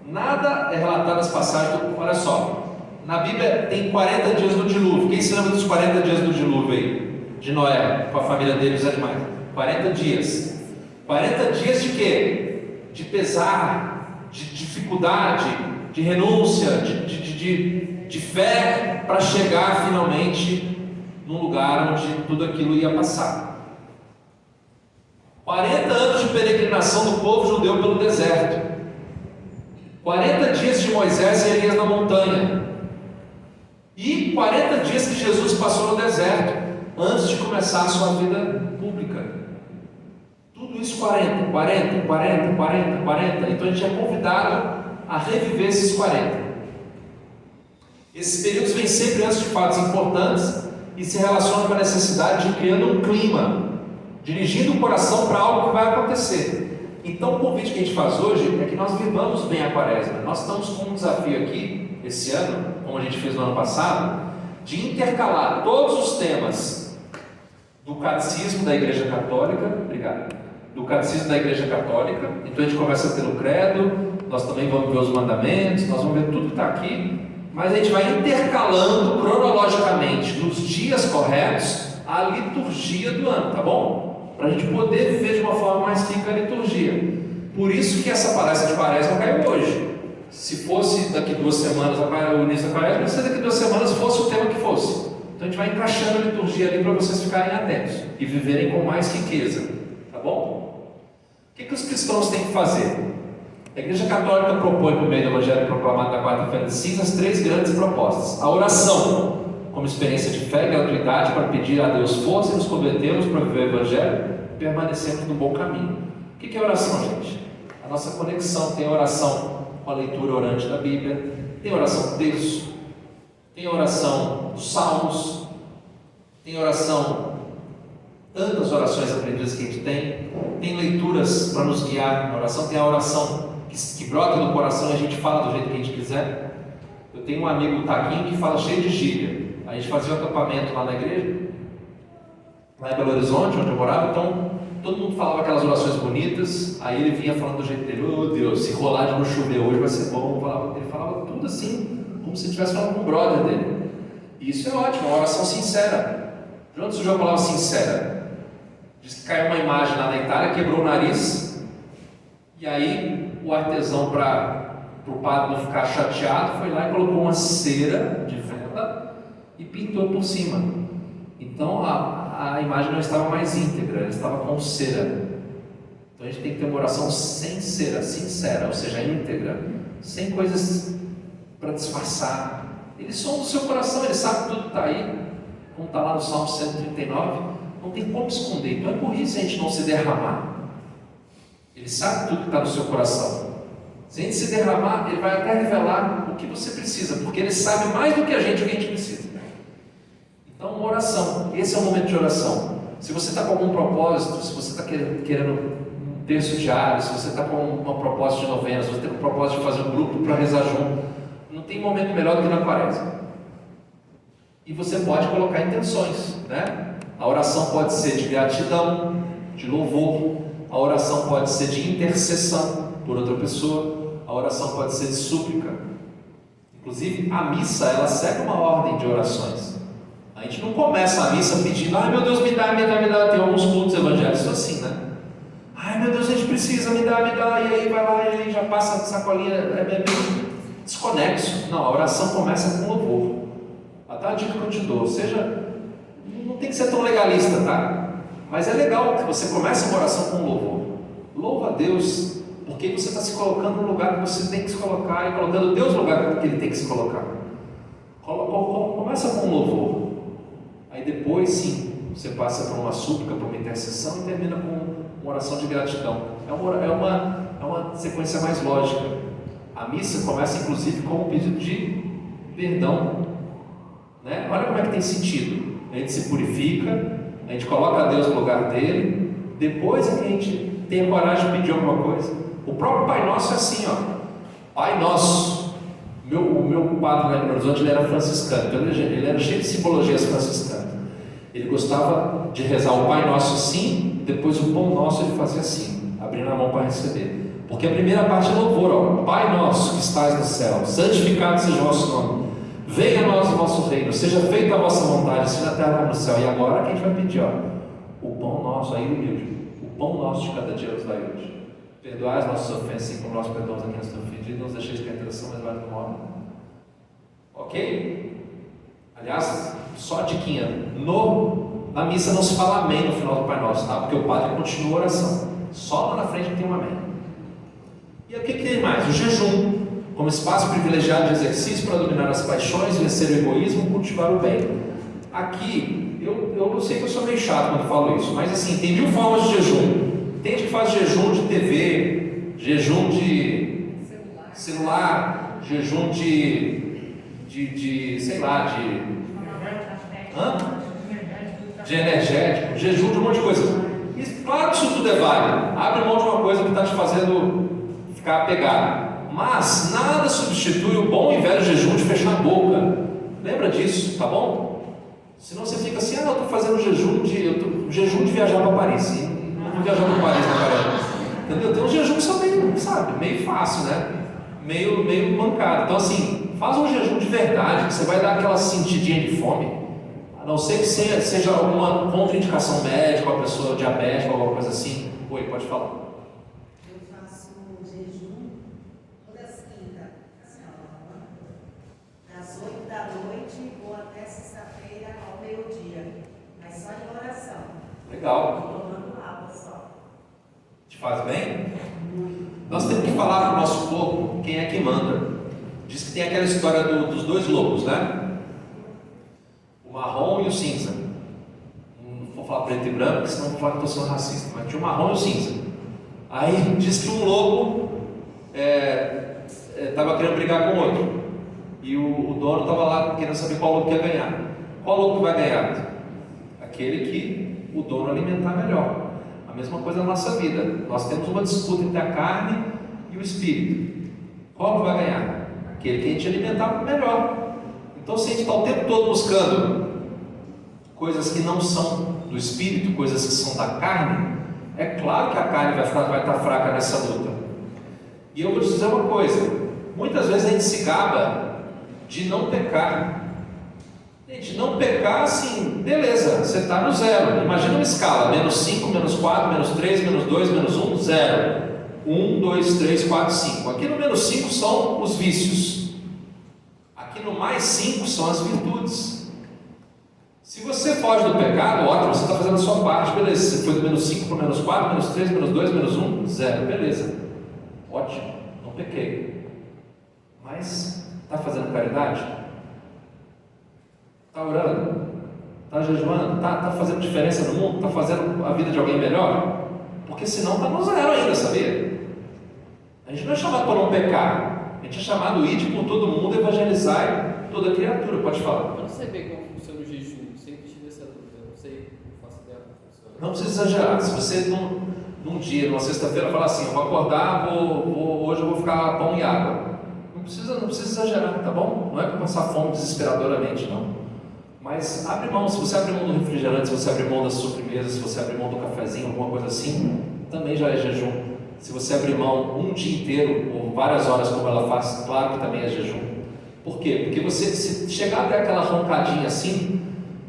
Nada é relatado nas passagens. Olha só. Na Bíblia tem 40 dias do dilúvio. Quem se lembra dos 40 dias do dilúvio aí? De Noé, com a família dele e os animais. 40 dias. 40 dias de quê? De pesar, de dificuldade, de renúncia, de fé, para chegar finalmente num lugar onde tudo aquilo ia passar. 40 anos de peregrinação do povo judeu pelo deserto. 40 dias de Moisés e Elias na montanha. E 40 dias que Jesus passou no deserto, antes de começar a sua vida pública. Tudo isso 40. Então a gente é convidado a reviver esses 40. Esses períodos vêm sempre antes de fatos importantes e se relacionam com a necessidade de ir criando um clima, dirigindo o coração para algo que vai acontecer. Então o convite que a gente faz hoje é que nós vivamos bem a Quaresma. Nós estamos com um desafio aqui, esse ano, como a gente fez no ano passado, de intercalar todos os temas do Catecismo da Igreja Católica. Obrigado. Do Catecismo da Igreja Católica. Então a gente começa pelo Credo, nós também vamos ver os mandamentos, nós vamos ver tudo que está aqui, mas a gente vai intercalando cronologicamente, nos dias corretos, a liturgia do ano, tá bom? Para a gente poder viver de uma forma mais rica a liturgia. Por isso que essa palestra de quaresma caiu hoje. Se fosse daqui 2 semanas, o início da quaresma, se daqui 2 semanas fosse o tema que fosse. Então a gente vai encaixando a liturgia ali para vocês ficarem atentos e viverem com mais riqueza. Tá bom? O que os cristãos têm que fazer? A Igreja Católica propõe, por meio do Evangelho proclamado na quarta-feira de cinzas, 3 grandes propostas. A oração, como experiência de fé e gratuidade para pedir a Deus força e nos convertermos para viver o Evangelho e permanecermos no bom caminho. O que é oração, gente? A nossa conexão. Tem oração com a leitura orante da Bíblia, tem oração com texto, tem oração dos salmos, tem oração, tantas orações aprendidas que a gente tem leituras para nos guiar na oração, tem a oração que brota do coração e a gente fala do jeito que a gente quiser. Eu tenho um amigo, o Taquinho, que fala cheio de gíria. A gente fazia um acampamento lá na igreja, lá em Belo Horizonte, onde eu morava, então todo mundo falava aquelas orações bonitas, aí ele vinha falando do jeito dele. Oh Deus, se rolar de não chover hoje vai ser bom. Ele falava tudo assim, como se estivesse falando com um brother dele. E isso é ótimo, uma oração sincera. De onde surgiu a palavra sincera? Diz que caiu uma imagem lá na Itália, quebrou o nariz, e aí o artesão, para o padre não ficar chateado, foi lá e colocou uma cera de vela e pintou por cima. Então a imagem não estava mais íntegra, ela estava com cera. Então a gente tem que ter uma oração sem cera, sincera, ou seja, íntegra, sem coisas para disfarçar. Ele sonda o seu coração, ele sabe que tudo está aí, como está lá no Salmo 139, não tem como esconder. Então é por isso a gente não se derramar. Ele sabe tudo que está no seu coração. Se a gente se derramar, ele vai até revelar o que você precisa, porque ele sabe mais do que a gente o que a gente precisa. Então, uma oração, esse é o momento de oração. Se você está com algum propósito, se você está querendo um terço diário, se você está com um propósito de novena, se você tem um propósito de fazer um grupo para rezar junto, não tem momento melhor do que na quaresma. E você pode colocar intenções, né? A oração pode ser de gratidão, de louvor, a oração pode ser de intercessão por outra pessoa, a oração pode ser de súplica. Inclusive, a missa, ela segue uma ordem de orações. A gente não começa a missa pedindo, ai meu Deus, me dá. Tem alguns cultos evangélicos assim, né? Ai meu Deus, a gente precisa, me dá, e aí vai lá, e aí já passa a sacolinha, é bem desconexo. Não, a oração começa com louvor. Até a dica que eu te dou, não tem que ser tão legalista, tá? Mas é legal que você comece uma oração com louvor. Louva a Deus, porque você está se colocando no lugar que você tem que se colocar e colocando Deus no lugar que Ele tem que se colocar. Começa com louvor. Aí depois, sim, você passa por uma súplica, por uma intercessão e termina com uma oração de gratidão. É uma sequência mais lógica. A missa começa, inclusive, com um pedido de perdão. Né? Olha como é que tem sentido. A gente se purifica, a gente coloca a Deus no lugar dele, depois é que a gente tem a coragem de pedir alguma coisa. O próprio Pai Nosso é assim, ó. Pai Nosso. O meu padre lá em Belo Horizonte, ele era franciscano, então ele era cheio de simbologias franciscanas. Ele gostava de rezar o Pai Nosso assim, depois o Pão Nosso ele fazia assim, abrindo a mão para receber. Porque a primeira parte é louvor, ó. Pai Nosso que estás no céu, santificado seja o vosso nome. Venha a nós o vosso reino, seja feita a vossa vontade, assim na terra como no céu. E agora que a gente vai pedir, ó, o pão nosso, aí humilde, o pão nosso de cada dia nos dai hoje. Perdoai as nossas ofensas, assim como nós perdoamos a quem nos tem ofendido, não nos deixeis cair em tentação, mas vai do mal. Ok? Aliás, só a diquinha, na missa não se fala amém no final do Pai Nosso, tá? Porque o padre continua a oração. Só lá na frente que tem um amém. E o que tem mais? O jejum, como espaço privilegiado de exercício para dominar as paixões, vencer o egoísmo, cultivar o bem. Aqui, eu sei que eu sou meio chato quando falo isso, mas assim, tem 1000 formas de jejum. Tem gente que faz jejum de TV, jejum de celular, jejum de sei lá, de energético, jejum de um monte de coisa. E claro que isso tudo é válido. Abre mão de uma coisa que está te fazendo ficar apegado. Mas nada substitui o bom e velho jejum de fechar a boca. Lembra disso, tá bom? Senão você fica assim, eu estou fazendo jejum de viajar para Paris. E não vou viajar para Paris na cara. Entendeu? Tem uns jejum que são meio fácil, né? Meio mancado. Então assim, faz um jejum de verdade, que você vai dar aquela sentidinha de fome. A não ser que seja alguma contraindicação médica, uma pessoa diabética, alguma coisa assim. Oi, pode falar. Eu faço Diz que tem aquela história dos dois lobos, né? O marrom e o cinza. Não vou falar preto e branco, porque senão vou falar que estou sendo racista, mas tinha o marrom e o cinza. Aí diz que um lobo estava querendo brigar com o outro. E o dono estava lá querendo saber qual lobo que ia ganhar. Qual lobo que vai ganhar? Aquele que o dono alimentar melhor. A mesma coisa na nossa vida. Nós temos uma disputa entre a carne e o espírito. Qual que vai ganhar? Aquele que a gente alimentar melhor. Então, se a gente está o tempo todo buscando coisas que não são do espírito, coisas que são da carne, é claro que a carne vai estar fraca nessa luta. E eu vou te dizer uma coisa: muitas vezes a gente se gaba de não pecar. Gente, não pecar assim, beleza, você está no zero. Imagina uma escala: menos 5, menos 4, menos 3, menos 2, menos 1, 0. 1, 2, 3, 4, 5. Aqui no menos 5 são os vícios. Aqui no mais 5 são as virtudes. Se você foge do pecado, ótimo, você está fazendo a sua parte, beleza. Você foi do menos 5 para o menos 4, menos 3, menos 2, menos 1, 0, beleza. Ótimo, não pequei. Mas está fazendo caridade? Está orando? Está jejuando? Está fazendo diferença no mundo? Está fazendo a vida de alguém melhor? Porque senão está no zero ainda, sabia? A gente não é chamado para não pecar. A gente é chamado a ir por todo mundo, evangelizar toda criatura. Pode falar. Eu não sei bem como funciona o jejum. Sempre tive essa dúvida. Eu não sei, não faço ideia como funciona. Não precisa exagerar. Se você num dia, numa sexta-feira, falar assim: eu vou acordar, hoje eu vou ficar pão e água. Não precisa exagerar, tá bom? Não é para passar fome desesperadoramente, não. Mas abre mão. Se você abre mão do refrigerante, se você abre mão das sobremesas, se você abre mão do cafezinho, alguma coisa assim, também já é jejum. Se você abrir mão um dia inteiro, ou várias horas como ela faz, claro que também é jejum. Por quê? Porque você, se chegar até aquela roncadinha assim,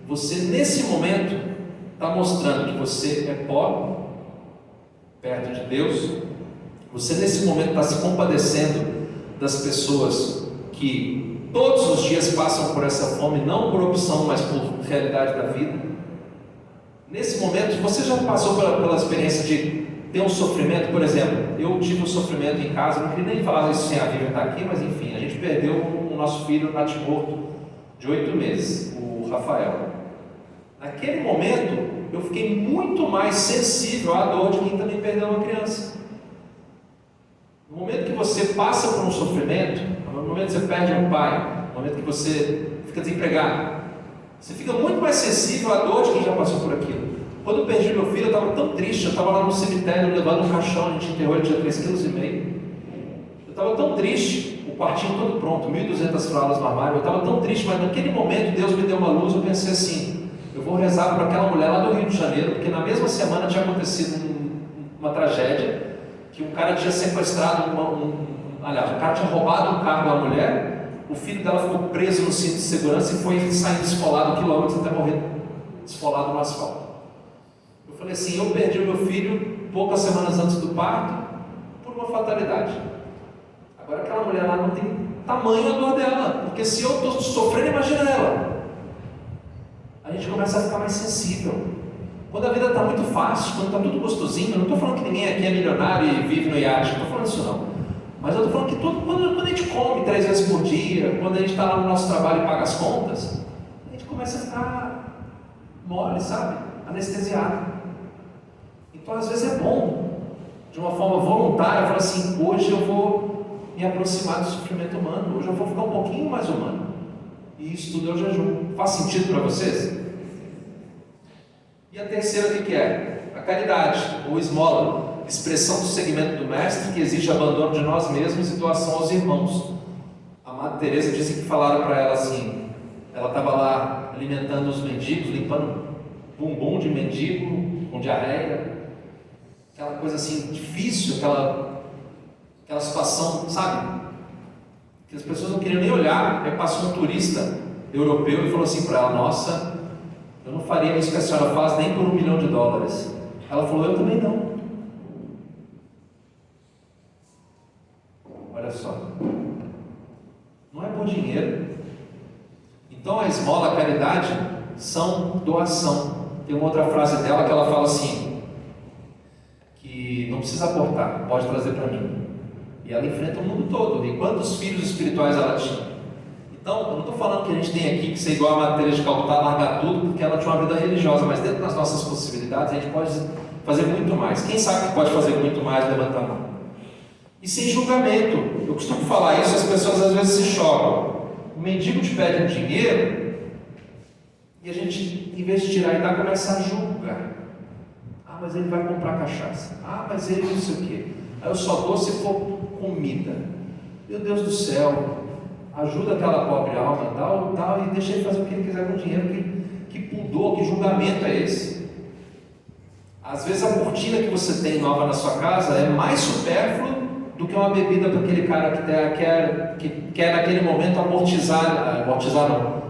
você nesse momento está mostrando que você é pó perto de Deus. Você nesse momento está se compadecendo das pessoas que todos os dias passam por essa fome, não por opção, mas por realidade da vida. Nesse momento, você já passou pela experiência de ter um sofrimento? Por exemplo, eu tive um sofrimento em casa, não queria nem falar isso sem a Vivian estar aqui, mas enfim, a gente perdeu o nosso filho natimorto de 8 meses, o Rafael. Naquele momento, eu fiquei muito mais sensível à dor de quem também perdeu uma criança. No momento que você passa por um sofrimento, no momento que você perde um pai, no momento que você fica desempregado, você fica muito mais sensível à dor de quem já passou por aquilo. Quando eu perdi meu filho, eu estava tão triste. Eu estava lá no cemitério levando um caixão, a gente enterrou, ele tinha 3,5 kg. Eu estava tão triste, o quartinho todo pronto, 1.200 fraldas no armário. Eu estava tão triste, mas naquele momento Deus me deu uma luz. Eu pensei assim: eu vou rezar por aquela mulher lá do Rio de Janeiro, porque na mesma semana tinha acontecido uma tragédia, que um cara tinha sequestrado aliás, o cara tinha roubado um carro da mulher, o filho dela ficou preso no cinto de segurança e foi saindo esfolado quilômetros até morrer esfolado no asfalto. Eu falei assim: eu perdi o meu filho poucas semanas antes do parto por uma fatalidade. Agora aquela mulher lá não tem tamanho a dor dela, porque se eu estou sofrendo, imagina ela. A gente começa a ficar mais sensível. Quando a vida está muito fácil, quando está tudo gostosinho, eu não estou falando que ninguém aqui é milionário e vive no iate, não estou falando isso não. Mas eu estou falando que quando a gente come 3 vezes por dia, quando a gente está lá no nosso trabalho e paga as contas, a gente começa a ficar mole, sabe? Anestesiado. Então às vezes é bom, de uma forma voluntária, falar assim: hoje eu vou me aproximar do sofrimento humano, hoje eu vou ficar um pouquinho mais humano. E isso tudo é o jejum. Faz sentido para vocês? E a terceira, o que é? A caridade, ou esmola, expressão do segmento do mestre, que exige abandono de nós mesmos e doação aos irmãos. A Madre Teresa disse que falaram para ela assim, ela estava lá alimentando os mendigos, limpando bumbum de mendigo com diarreia, aquela coisa assim difícil, aquela situação, sabe? Que as pessoas não queriam nem olhar. Aí passou um turista europeu e falou assim para ela: nossa, eu não faria isso que a senhora faz nem por $1 milhão. Ela falou: eu também não. Olha só, não é por dinheiro. Então a esmola, a caridade são doação. Tem uma outra frase dela que ela fala assim, que não precisa aportar, pode trazer para mim. E ela enfrenta o mundo todo. E quantos filhos espirituais ela tinha? Então, eu não estou falando que a gente tem aqui que ser igual a Maria de Calcutá, largar tudo, porque ela tinha uma vida religiosa, mas dentro das nossas possibilidades a gente pode fazer muito mais. Quem sabe que pode fazer muito mais, levanta a mão. E sem julgamento. Eu costumo falar isso, as pessoas às vezes se chocam. O mendigo te pede um dinheiro e a gente, em vez de tirar e dar, começa a julgar. Ah, mas ele vai comprar cachaça. Ah, mas ele não sei o quê. Aí eu só dou se for comida. Meu Deus do céu, ajuda aquela pobre alma, tal, e deixa ele fazer o que ele quiser com o dinheiro. Que pudor, que julgamento é esse? Às vezes a cortina que você tem nova na sua casa é mais supérfluo do que uma bebida para aquele cara que quer naquele momento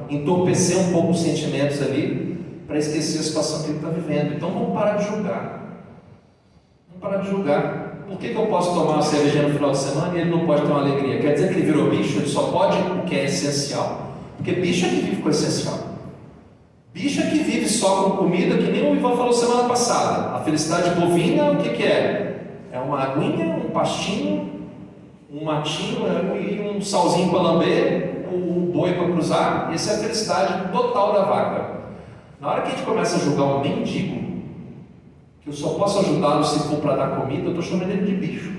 entorpecer um pouco os sentimentos ali, para esquecer a situação que ele está vivendo. Então vamos parar de julgar. Vamos parar de julgar. Por que eu posso tomar uma cervejinha no final de semana e ele não pode ter uma alegria? Quer dizer que ele virou bicho? Ele só pode o que é essencial. Porque bicho é que vive com o essencial. Bicho é que vive só com comida, que nem o Ivan falou semana passada. A felicidade bovina, o que é? É uma aguinha, um pastinho, um matinho e um salzinho para lamber, um boi para cruzar. Essa é a felicidade total da vaca. Na hora que a gente começa a julgar um mendigo, que eu só posso ajudá-lo se for para dar comida, eu estou chamando ele de bicho.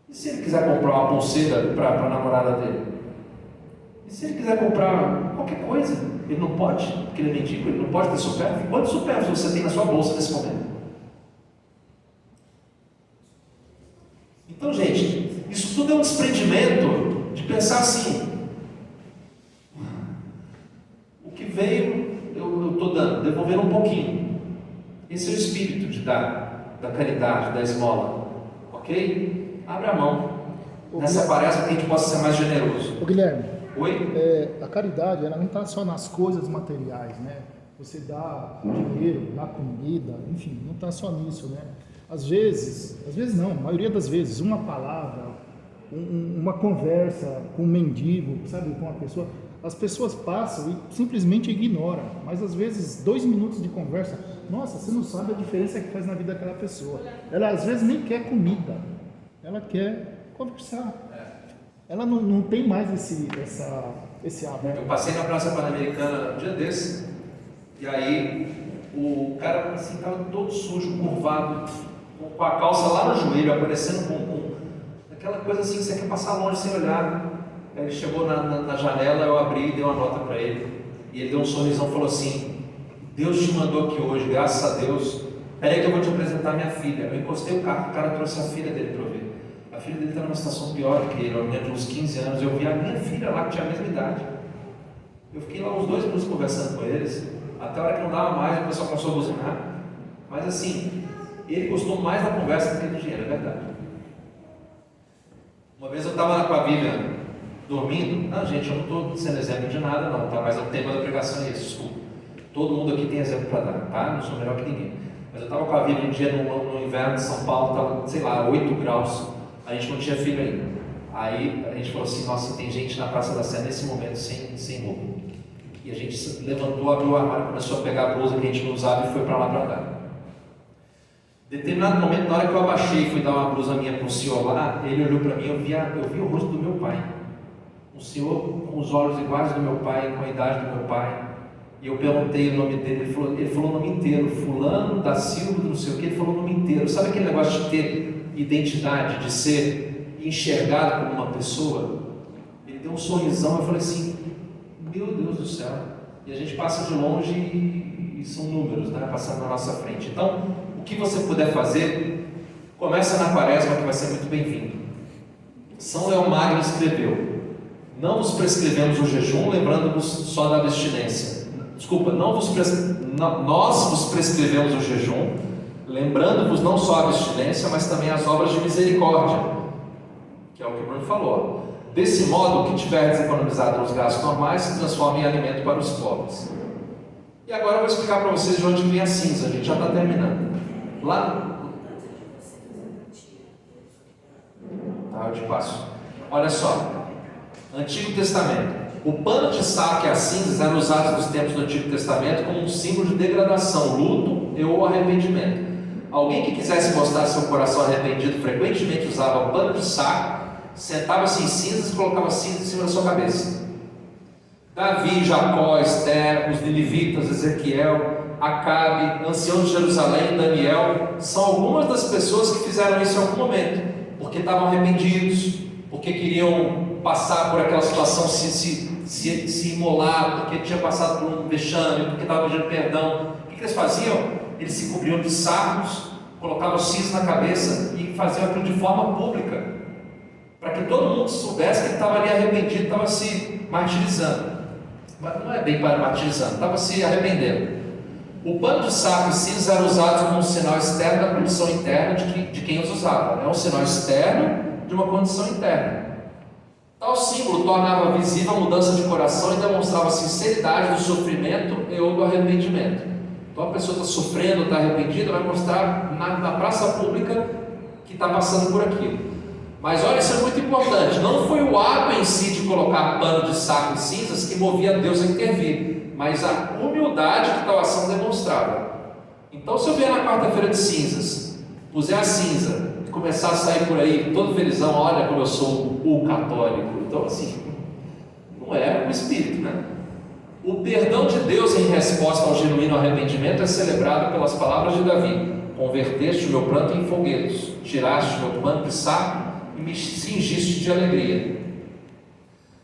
E se ele quiser comprar uma pulseira para a namorada dele? E se ele quiser comprar qualquer coisa? Ele não pode, porque ele é mendigo, ele não pode ter supérfluo. Quantos supérfluos você tem na sua bolsa nesse momento? Então, gente, isso tudo é um desprendimento de pensar assim: o que veio, eu estou dando, devolvendo um pouquinho. Esse é o espírito de dar, da caridade, da esmola, ok? Abre a mão. Nessa quaresma que a gente possa ser mais generoso. Ô Guilherme, oi? A caridade, ela não está só nas coisas materiais, né? Você dá dinheiro, dá comida, enfim, não está só nisso, né? Às vezes não, a maioria das vezes, uma palavra, uma conversa com um mendigo, sabe, com uma pessoa, as pessoas passam e simplesmente ignoram, mas às vezes 2 minutos de conversa, nossa, você não sabe a diferença que faz na vida daquela pessoa. Ela às vezes nem quer comida, ela quer conversar. Ela não tem mais esse hábito. Eu passei na Praça Pan-Americana um dia desse, e aí o cara assim, estava todo sujo, curvado, com a calça lá no joelho, aparecendo com aquela coisa assim que você quer passar longe sem olhar. Aí ele chegou na janela, eu abri e dei uma nota para ele, e ele deu um sorrisão e falou assim: Deus te mandou aqui hoje, graças a Deus. Peraí que eu vou te apresentar minha filha. Eu encostei o carro, o cara trouxe a filha dele para eu ver. A filha dele estava numa situação pior do que ele, uma menina de uns 15 anos. Eu vi a minha filha lá, que tinha a mesma idade. Eu fiquei lá uns 2 minutos conversando com eles, até a hora que não dava mais, o pessoal começou a buzinar. Mas assim, ele gostou mais da conversa do que do dinheiro, é verdade. Uma vez eu estava com a Bíblia dormindo. Não, gente, eu não estou sendo exemplo de nada não, tá? Mas o tema da pregação é esse, desculpa. Todo mundo aqui tem exemplo para dar, tá? Não sou melhor que ninguém. Mas eu estava com a Bíblia um dia no inverno de São Paulo, estava, sei lá, 8 graus. A gente não tinha filho ainda. Aí a gente falou assim: nossa, tem gente na Praça da Sé nesse momento sem roupa. E a gente levantou, abriu o armário, começou a pegar a blusa que a gente não usava e foi para lá para dar. Determinado momento, na hora que eu abaixei e fui dar uma blusa minha para um senhor lá, ele olhou para mim, eu vi o rosto do meu pai. Um senhor com os olhos iguais do meu pai, com a idade do meu pai. E eu perguntei o nome dele, ele falou o nome inteiro: Fulano da Silva, não sei o que, ele falou o nome inteiro. Sabe aquele negócio de ter identidade, de ser enxergado como uma pessoa? Ele deu um sorrisão, eu falei assim: meu Deus do céu. E a gente passa de longe e são números, né, passando na nossa frente. Então, o que você puder fazer, começa na quaresma, que vai ser muito bem-vindo. São Leão Magno escreveu: não vos prescrevemos o jejum, lembrando-vos só da abstinência. Desculpa, nós vos prescrevemos o jejum, lembrando-vos não só a abstinência, mas também as obras de misericórdia, que é o que o Bruno falou. Desse modo, o que tiverdes economizado nos gastos normais se transforma em alimento para os pobres. E agora eu vou explicar para vocês de onde vem a cinza. A gente já está terminando. Lá. Tá, eu te passo. Olha só. Antigo Testamento. O pano de saco e as cinzas eram usados nos tempos do Antigo Testamento como um símbolo de degradação, luto ou arrependimento. alguém que quisesse mostrar seu coração arrependido frequentemente usava pano de saco, sentava-se em cinzas e colocava cinzas em cima da sua cabeça. Davi, Jacó, Esther, os ninivitas, Ezequiel, Acabe, ancião de Jerusalém, Daniel, são algumas das pessoas que fizeram isso em algum momento, porque estavam arrependidos, porque queriam passar por aquela situação, se imolar, porque tinha passado por um vexame, porque estavam pedindo perdão. O que eles faziam? Eles se cobriam de sacos, colocavam cinzas na cabeça e faziam aquilo de forma pública, para que todo mundo soubesse que ele estava ali arrependido, estava se martirizando. Mas não é bem para martirizando, estava se arrependendo. O pano de saco e cinza eram usados como um sinal externo da condição interna de quem os usava. É um sinal externo de uma condição interna. Tal símbolo tornava visível a mudança de coração e demonstrava a sinceridade do sofrimento e ou do arrependimento. Então a pessoa está sofrendo, está arrependida, vai mostrar na praça pública que está passando por aquilo. Mas olha, isso é muito importante. Não foi o ato em si de colocar pano de saco e cinzas que movia Deus a intervir, mas a humildade que tal ação demonstrava. Então, se eu vier na quarta-feira de cinzas, puser a cinza e começar a sair por aí todo felizão, olha como eu sou o católico. Então, assim, não é o espírito, né? O perdão de Deus em resposta ao genuíno arrependimento é celebrado pelas palavras de Davi: converteste o meu pranto em foguetos, tiraste o meu pano de saco e me cingiste de alegria.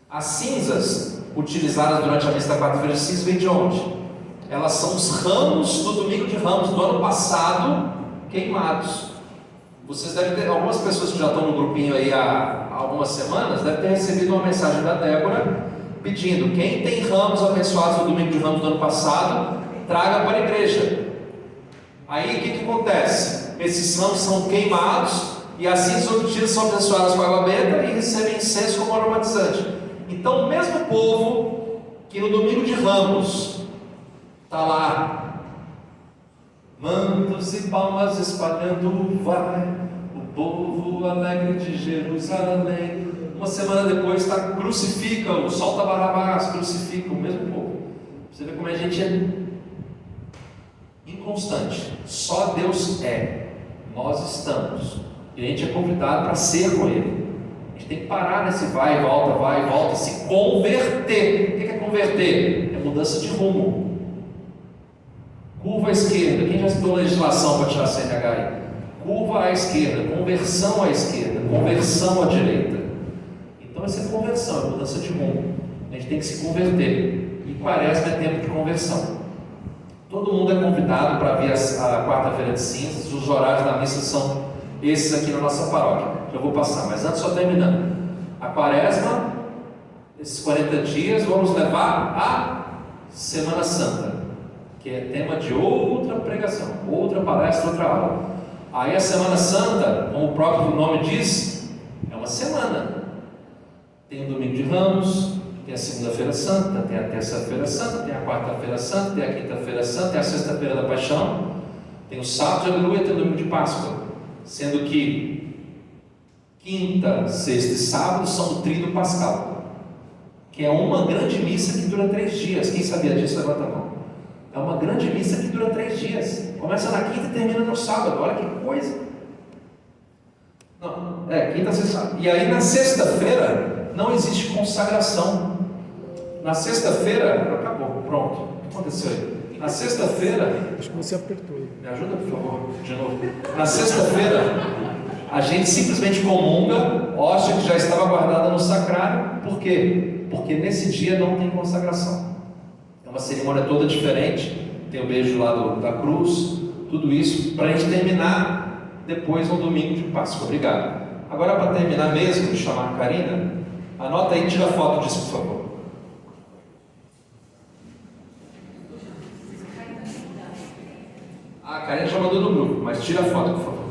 As cinzas utilizadas durante a missa da quarta-feira de cinzas vêm de onde? Elas são os ramos do domingo de Ramos do ano passado queimados. Vocês devem ter, algumas pessoas que já estão no grupinho aí há algumas semanas, devem ter recebido uma mensagem da Débora pedindo: quem tem ramos abençoados do domingo de Ramos do ano passado, traga para a igreja. Aí o que acontece? Esses ramos são queimados e as cinzas obtidas são abençoadas com água benta e recebem incenso como aromatizante. Então o mesmo povo que no domingo de Ramos está lá, mantos e palmas espalhando vai o povo alegre de Jerusalém. Uma semana depois está crucificam, solta Barrabás, crucificam o mesmo povo. Você vê como a gente é inconstante. Só Deus é, nós estamos, e a gente é convidado para ser com Ele. A gente tem que parar nesse vai e volta, se converter. O que é converter? É mudança de rumo. Curva à esquerda. Quem já estudou legislação para tirar CNH aí? Curva à esquerda, conversão à esquerda, conversão à direita. Então essa é conversão, é mudança de rumo. A gente tem que se converter. E quaresma é tempo de conversão. Todo mundo é convidado para vir a quarta-feira de cinzas. Os horários da missa são esses aqui na nossa paróquia. Já vou passar, mas antes, só terminando. A quaresma, esses 40 dias, vamos levar a Semana Santa, que é tema de outra pregação, outra palestra, outra aula. Aí a Semana Santa, como o próprio nome diz, é uma semana. Tem o Domingo de Ramos, tem a Segunda-feira Santa, tem a Terça-feira Santa, tem a Quarta-feira Santa, tem a Quinta-feira Santa, tem a Sexta-feira da Paixão, tem o Sábado de Aleluia, tem o Domingo de Páscoa, sendo que quinta, sexta e sábado são o tríduo pascal, que é uma grande missa que dura 3 dias. Quem sabia disso, levanta a mão. É uma grande missa que dura 3 dias. Começa na quinta e termina no sábado. Olha que coisa. Não, quinta, sexta. E aí na sexta-feira não existe consagração. Na sexta-feira, acabou, pronto. O que aconteceu aí? Na sexta-feira. Acho que você apertou aí. Me ajuda, por favor, de novo. Na sexta-feira, a gente simplesmente comunga hóstia que já estava guardada no sacrário. Por quê? Porque nesse dia não tem consagração. É uma cerimônia toda diferente. Tem o beijo lá da cruz, tudo isso, para a gente terminar depois no domingo de Páscoa. Obrigado. Agora, para terminar mesmo, de chamar a Karina, anota aí e tira foto disso, por favor. A Karina já mandou no grupo, mas tira a foto, por favor.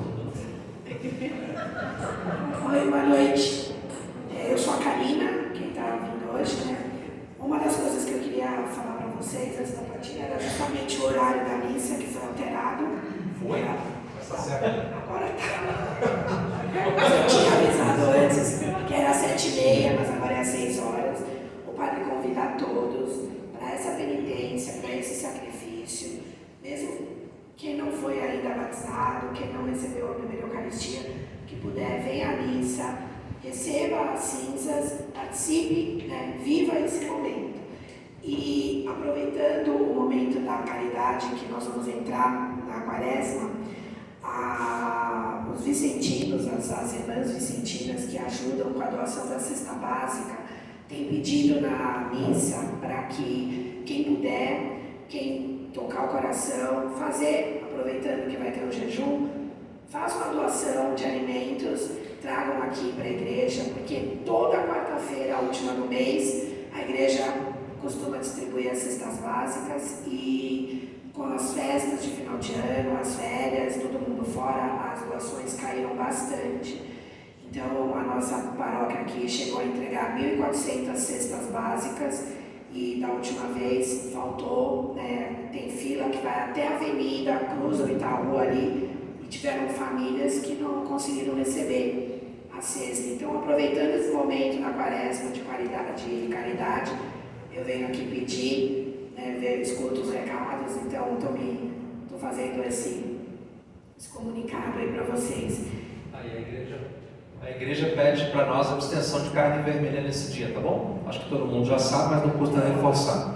Oi, boa noite. Eu sou a Karina, quem está vindo hoje, né? Uma das coisas que eu queria falar para vocês antes da partilha era justamente o horário da missa que foi alterado. Foi? Agora tá. Eu tinha avisado antes que era 7h30, mas agora é às 6 horas. O padre convida a todos para essa penitência, para esse sacrifício, mesmo Quem não foi ainda batizado, quem não recebeu a primeira Eucaristia, que puder, venha à missa, receba as cinzas, participe, né? Viva esse momento. E aproveitando o momento da caridade, que nós vamos entrar na Quaresma, os vicentinos, as irmãs vicentinas que ajudam com a doação da cesta básica, têm pedido na missa para que quem puder, quem tocar o coração, fazer, aproveitando que vai ter um jejum, faça uma doação de alimentos, tragam aqui para a igreja, porque toda quarta-feira, a última do mês, a igreja costuma distribuir as cestas básicas e com as festas de final de ano, as férias, todo mundo fora, as doações caíram bastante. Então, a nossa paróquia aqui chegou a entregar 1.400 cestas básicas e da última vez faltou, né, tem fila que vai até a avenida, cruza o Itaú ali e tiveram famílias que não conseguiram receber a cesta. Então, aproveitando esse momento na Quaresma de caridade, eu venho aqui pedir, né, escuto os recados, então estou fazendo esse comunicado aí para vocês. Aí a igreja pede para nós a abstenção de carne vermelha nesse dia, tá bom? Acho que todo mundo já sabe, mas não custa reforçar.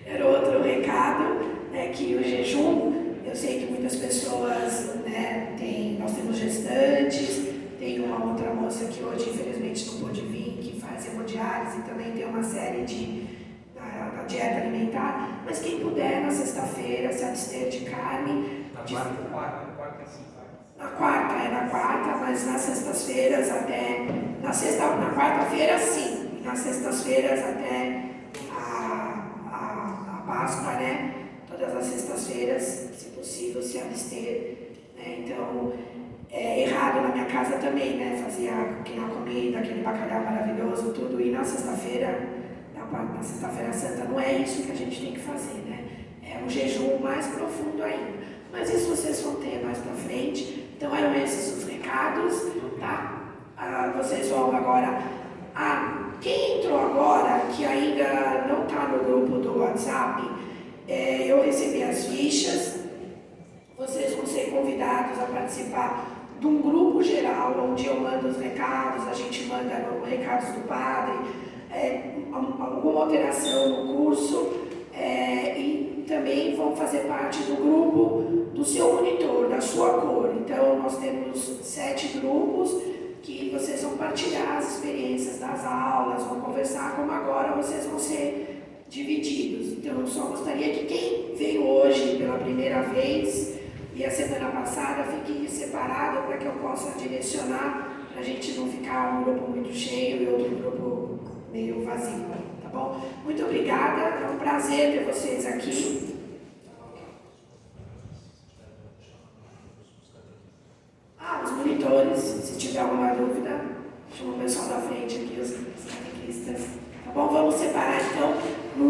Era outro recado, né, que o jejum, eu sei que muitas pessoas, né, nós temos gestantes, tem uma outra moça que hoje infelizmente não pôde vir, que faz hemodiálise e também tem uma série da dieta alimentar, mas quem puder na sexta-feira se abster de carne. Na quarta, mas nas sextas-feiras até. Na quarta-feira sim, e nas sextas-feiras até a Páscoa, né? Todas as sextas-feiras, se possível, se abster. Né? Então, é errado na minha casa também, né? Fazia aquela comida, aquele bacalhau maravilhoso, tudo, e na sexta-feira, na sexta-feira santa, não é isso que a gente tem que fazer, né? É um jejum mais profundo ainda. Mas isso vocês vão ter mais pra frente. Então eram esses os recados, tá? Vocês vão agora. Quem entrou agora, que ainda não está no grupo do WhatsApp, eu recebi as fichas. Vocês vão ser convidados a participar de um grupo geral, onde eu mando os recados, a gente manda recados do padre, alguma alteração no curso, e também vão fazer parte do grupo do seu monitor, da sua cor. Então, nós temos 7 grupos que vocês vão partilhar as experiências das aulas, vão conversar, como agora vocês vão ser divididos. Então, eu só gostaria que quem veio hoje pela primeira vez e a semana passada fique separado para que eu possa direcionar, para a gente não ficar um grupo muito cheio e outro grupo meio vazio, tá bom? Muito obrigada, é um prazer ter vocês aqui. Os monitores, se tiver alguma dúvida, chama o pessoal da frente aqui, os catequistas. Tá bom? Vamos separar então.